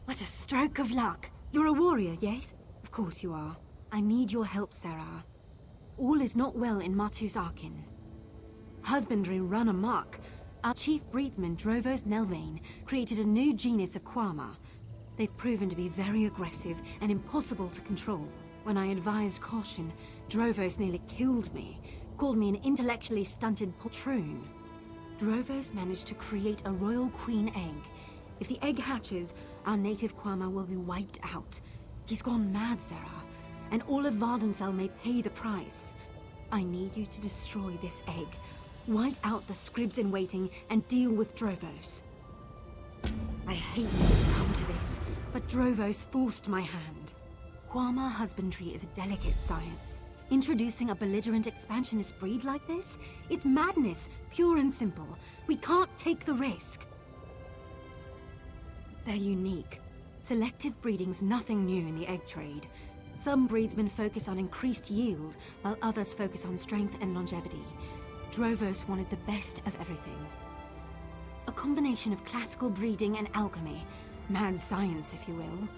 What a stroke of luck. You're a warrior, yes? Of course you are. I need your help, Sarah. All is not well in Martu's Arkin. Husbandry run amok. Our chief breedsman, Drovos Nelvain, created a new genus of Quama. They've proven to be very aggressive and impossible to control. When I advised caution, Drovos nearly killed me, called me an intellectually stunted poltroon. Drovos managed to create a royal queen egg. If the egg hatches, our native Quama will be wiped out. He's gone mad, Sarah, and all of Vardenfell may pay the price. I need you to destroy this egg, white out the scribs in waiting, and deal with Drovos. I hate that it's come to this, but Drovos forced my hand. Quama husbandry is a delicate science. Introducing a belligerent expansionist breed like this? It's madness, pure and simple. We can't take the risk. They're unique. Selective breeding's nothing new in the egg trade. Some breedsmen focus on increased yield, while others focus on strength and longevity. Drovos wanted the best of everything. A combination of classical breeding and alchemy. Mad science, if you will.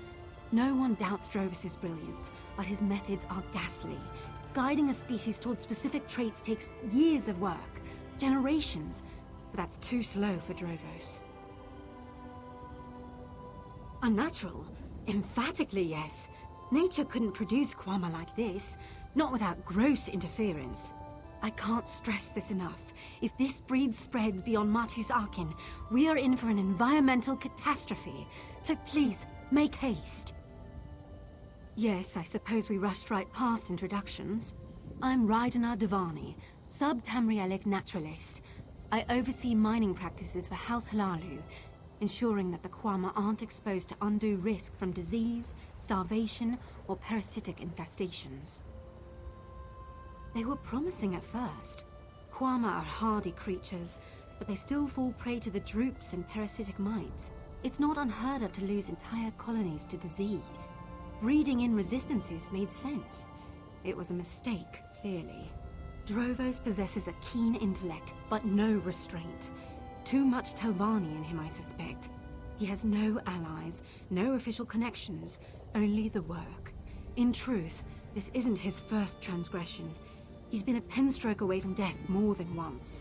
No one doubts Drovos' brilliance, but his methods are ghastly. Guiding a species towards specific traits takes years of work, generations, but that's too slow for Drovos. Unnatural? Emphatically yes. Nature couldn't produce Kwama like this, not without gross interference. I can't stress this enough. If this breed spreads beyond Martus Arkin, we are in for an environmental catastrophe. So please, make haste. Yes, I suppose we rushed right past introductions. I'm Raidana Devani, sub-Tamrielic naturalist. I oversee mining practices for House Halalu, ensuring that the Kwama aren't exposed to undue risk from disease, starvation, or parasitic infestations. They were promising at first. Kwama are hardy creatures, but they still fall prey to the droops and parasitic mites. It's not unheard of to lose entire colonies to disease. Breeding in resistances made sense. It was a mistake, clearly. Drovos possesses a keen intellect, but no restraint. Too much Telvanni in him, I suspect. He has no allies, no official connections, only the work. In truth, this isn't his first transgression. He's been a penstroke away from death more than once.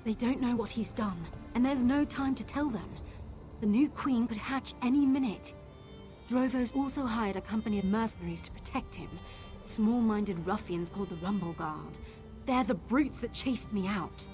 They don't know what he's done, and there's no time to tell them. The new queen could hatch any minute. Drovos also hired a company of mercenaries to protect him. Small-minded ruffians called the Rumble Guard. They're the brutes that chased me out.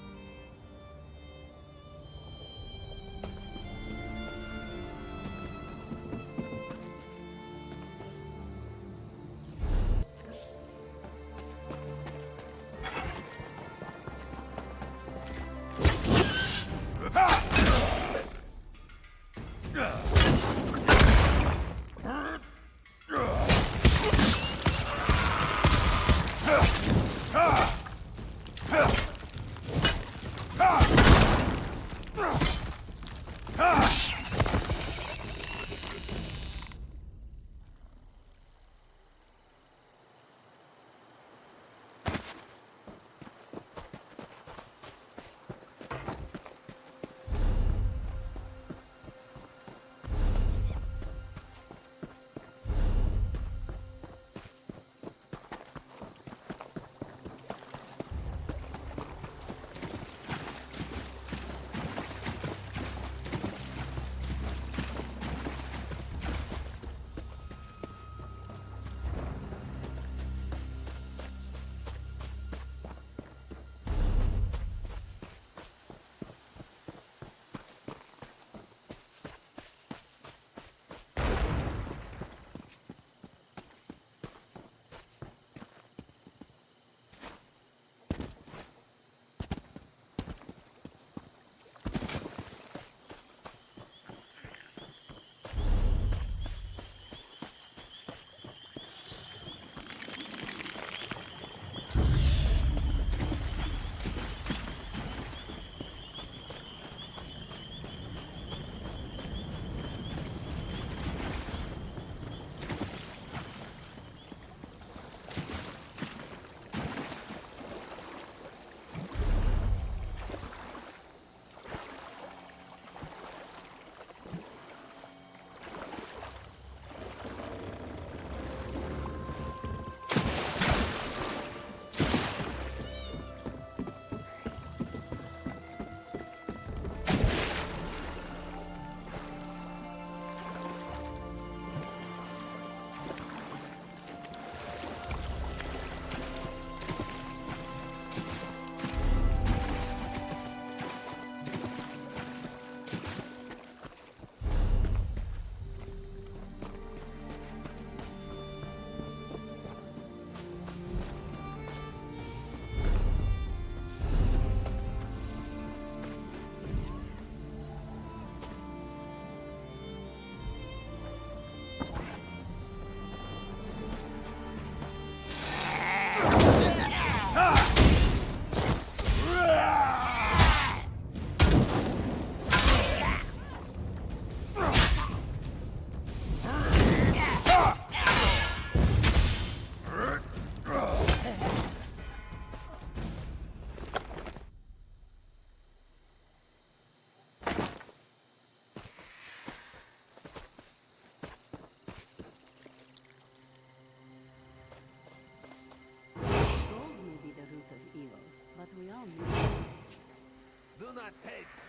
Do not haste,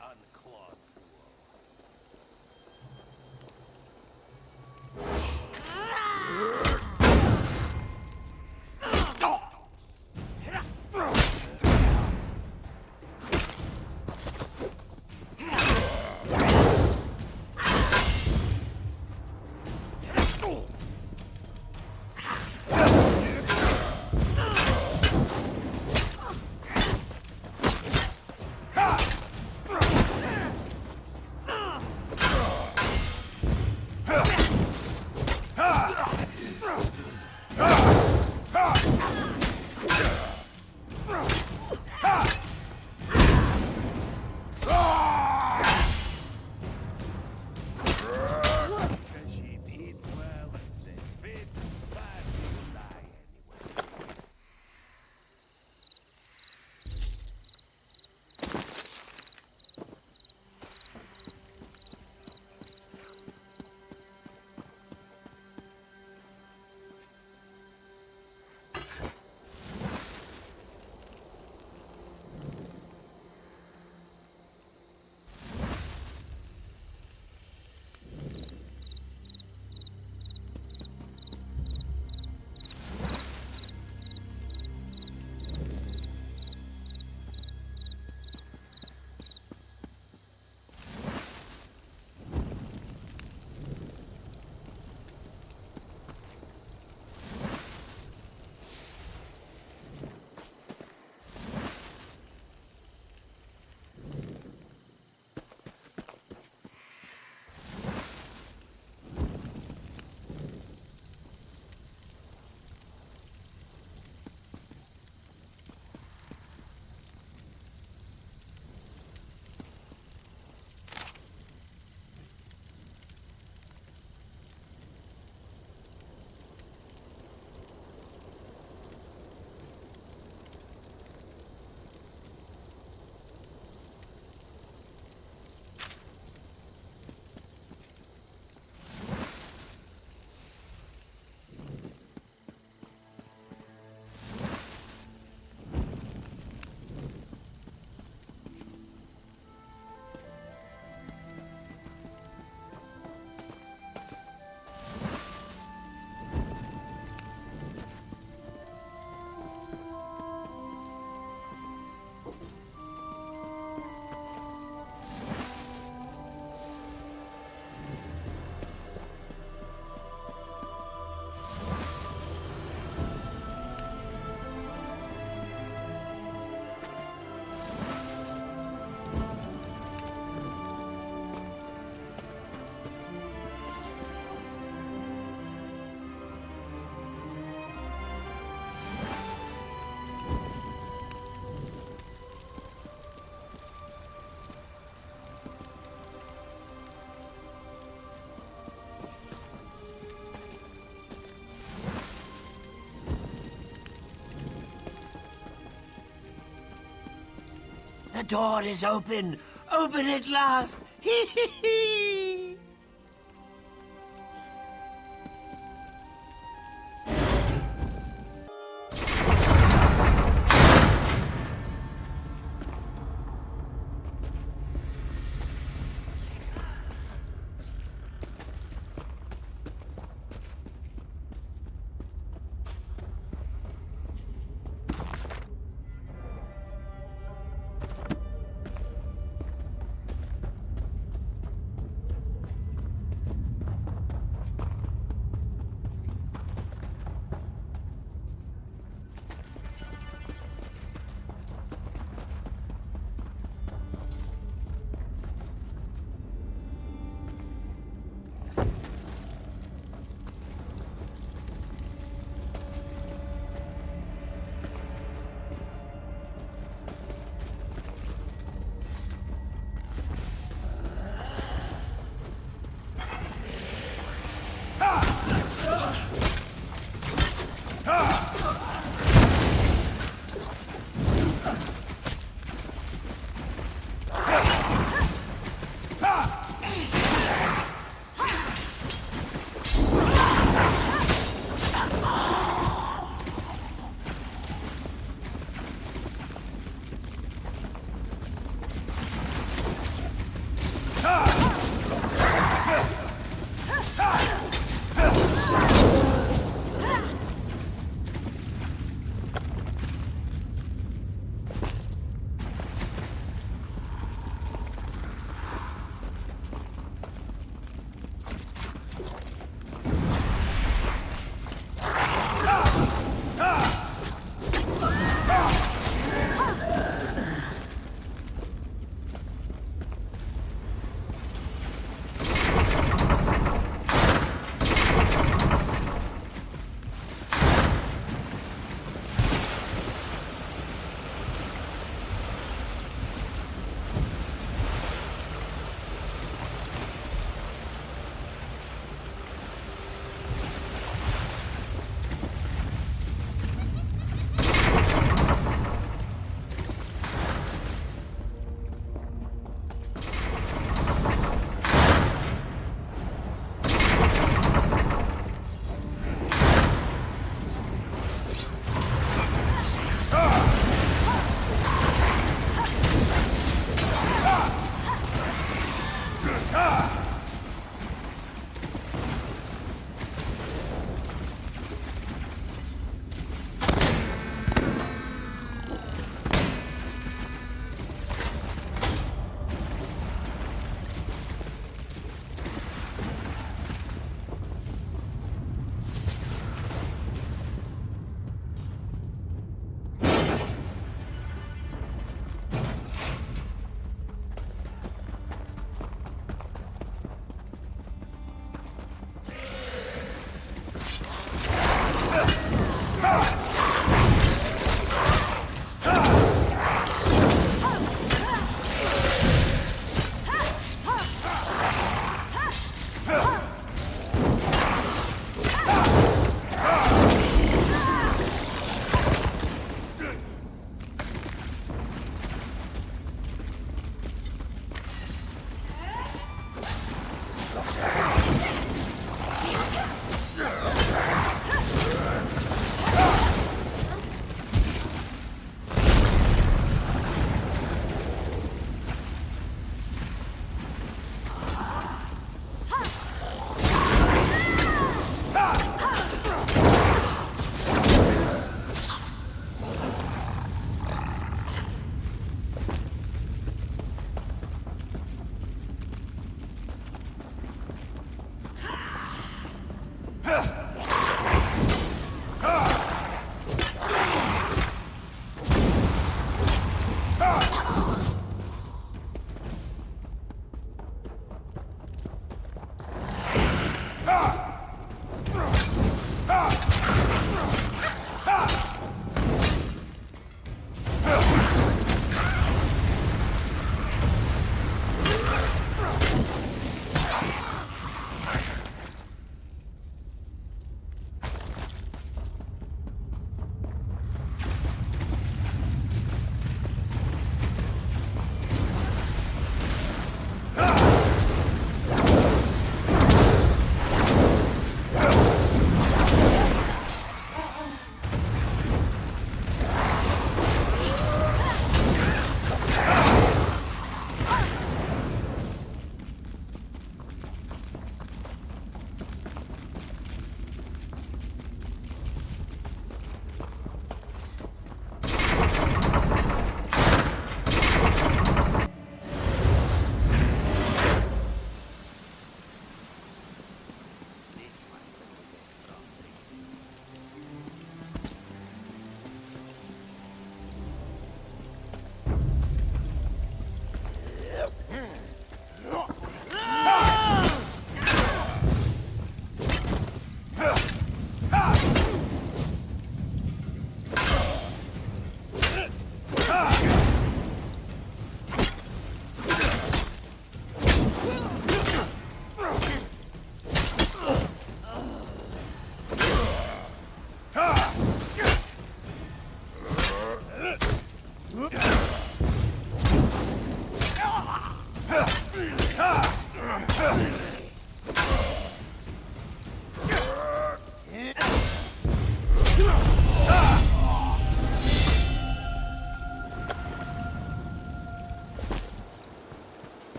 unclawed fool. The door is open! Open at last! Hee hee hee!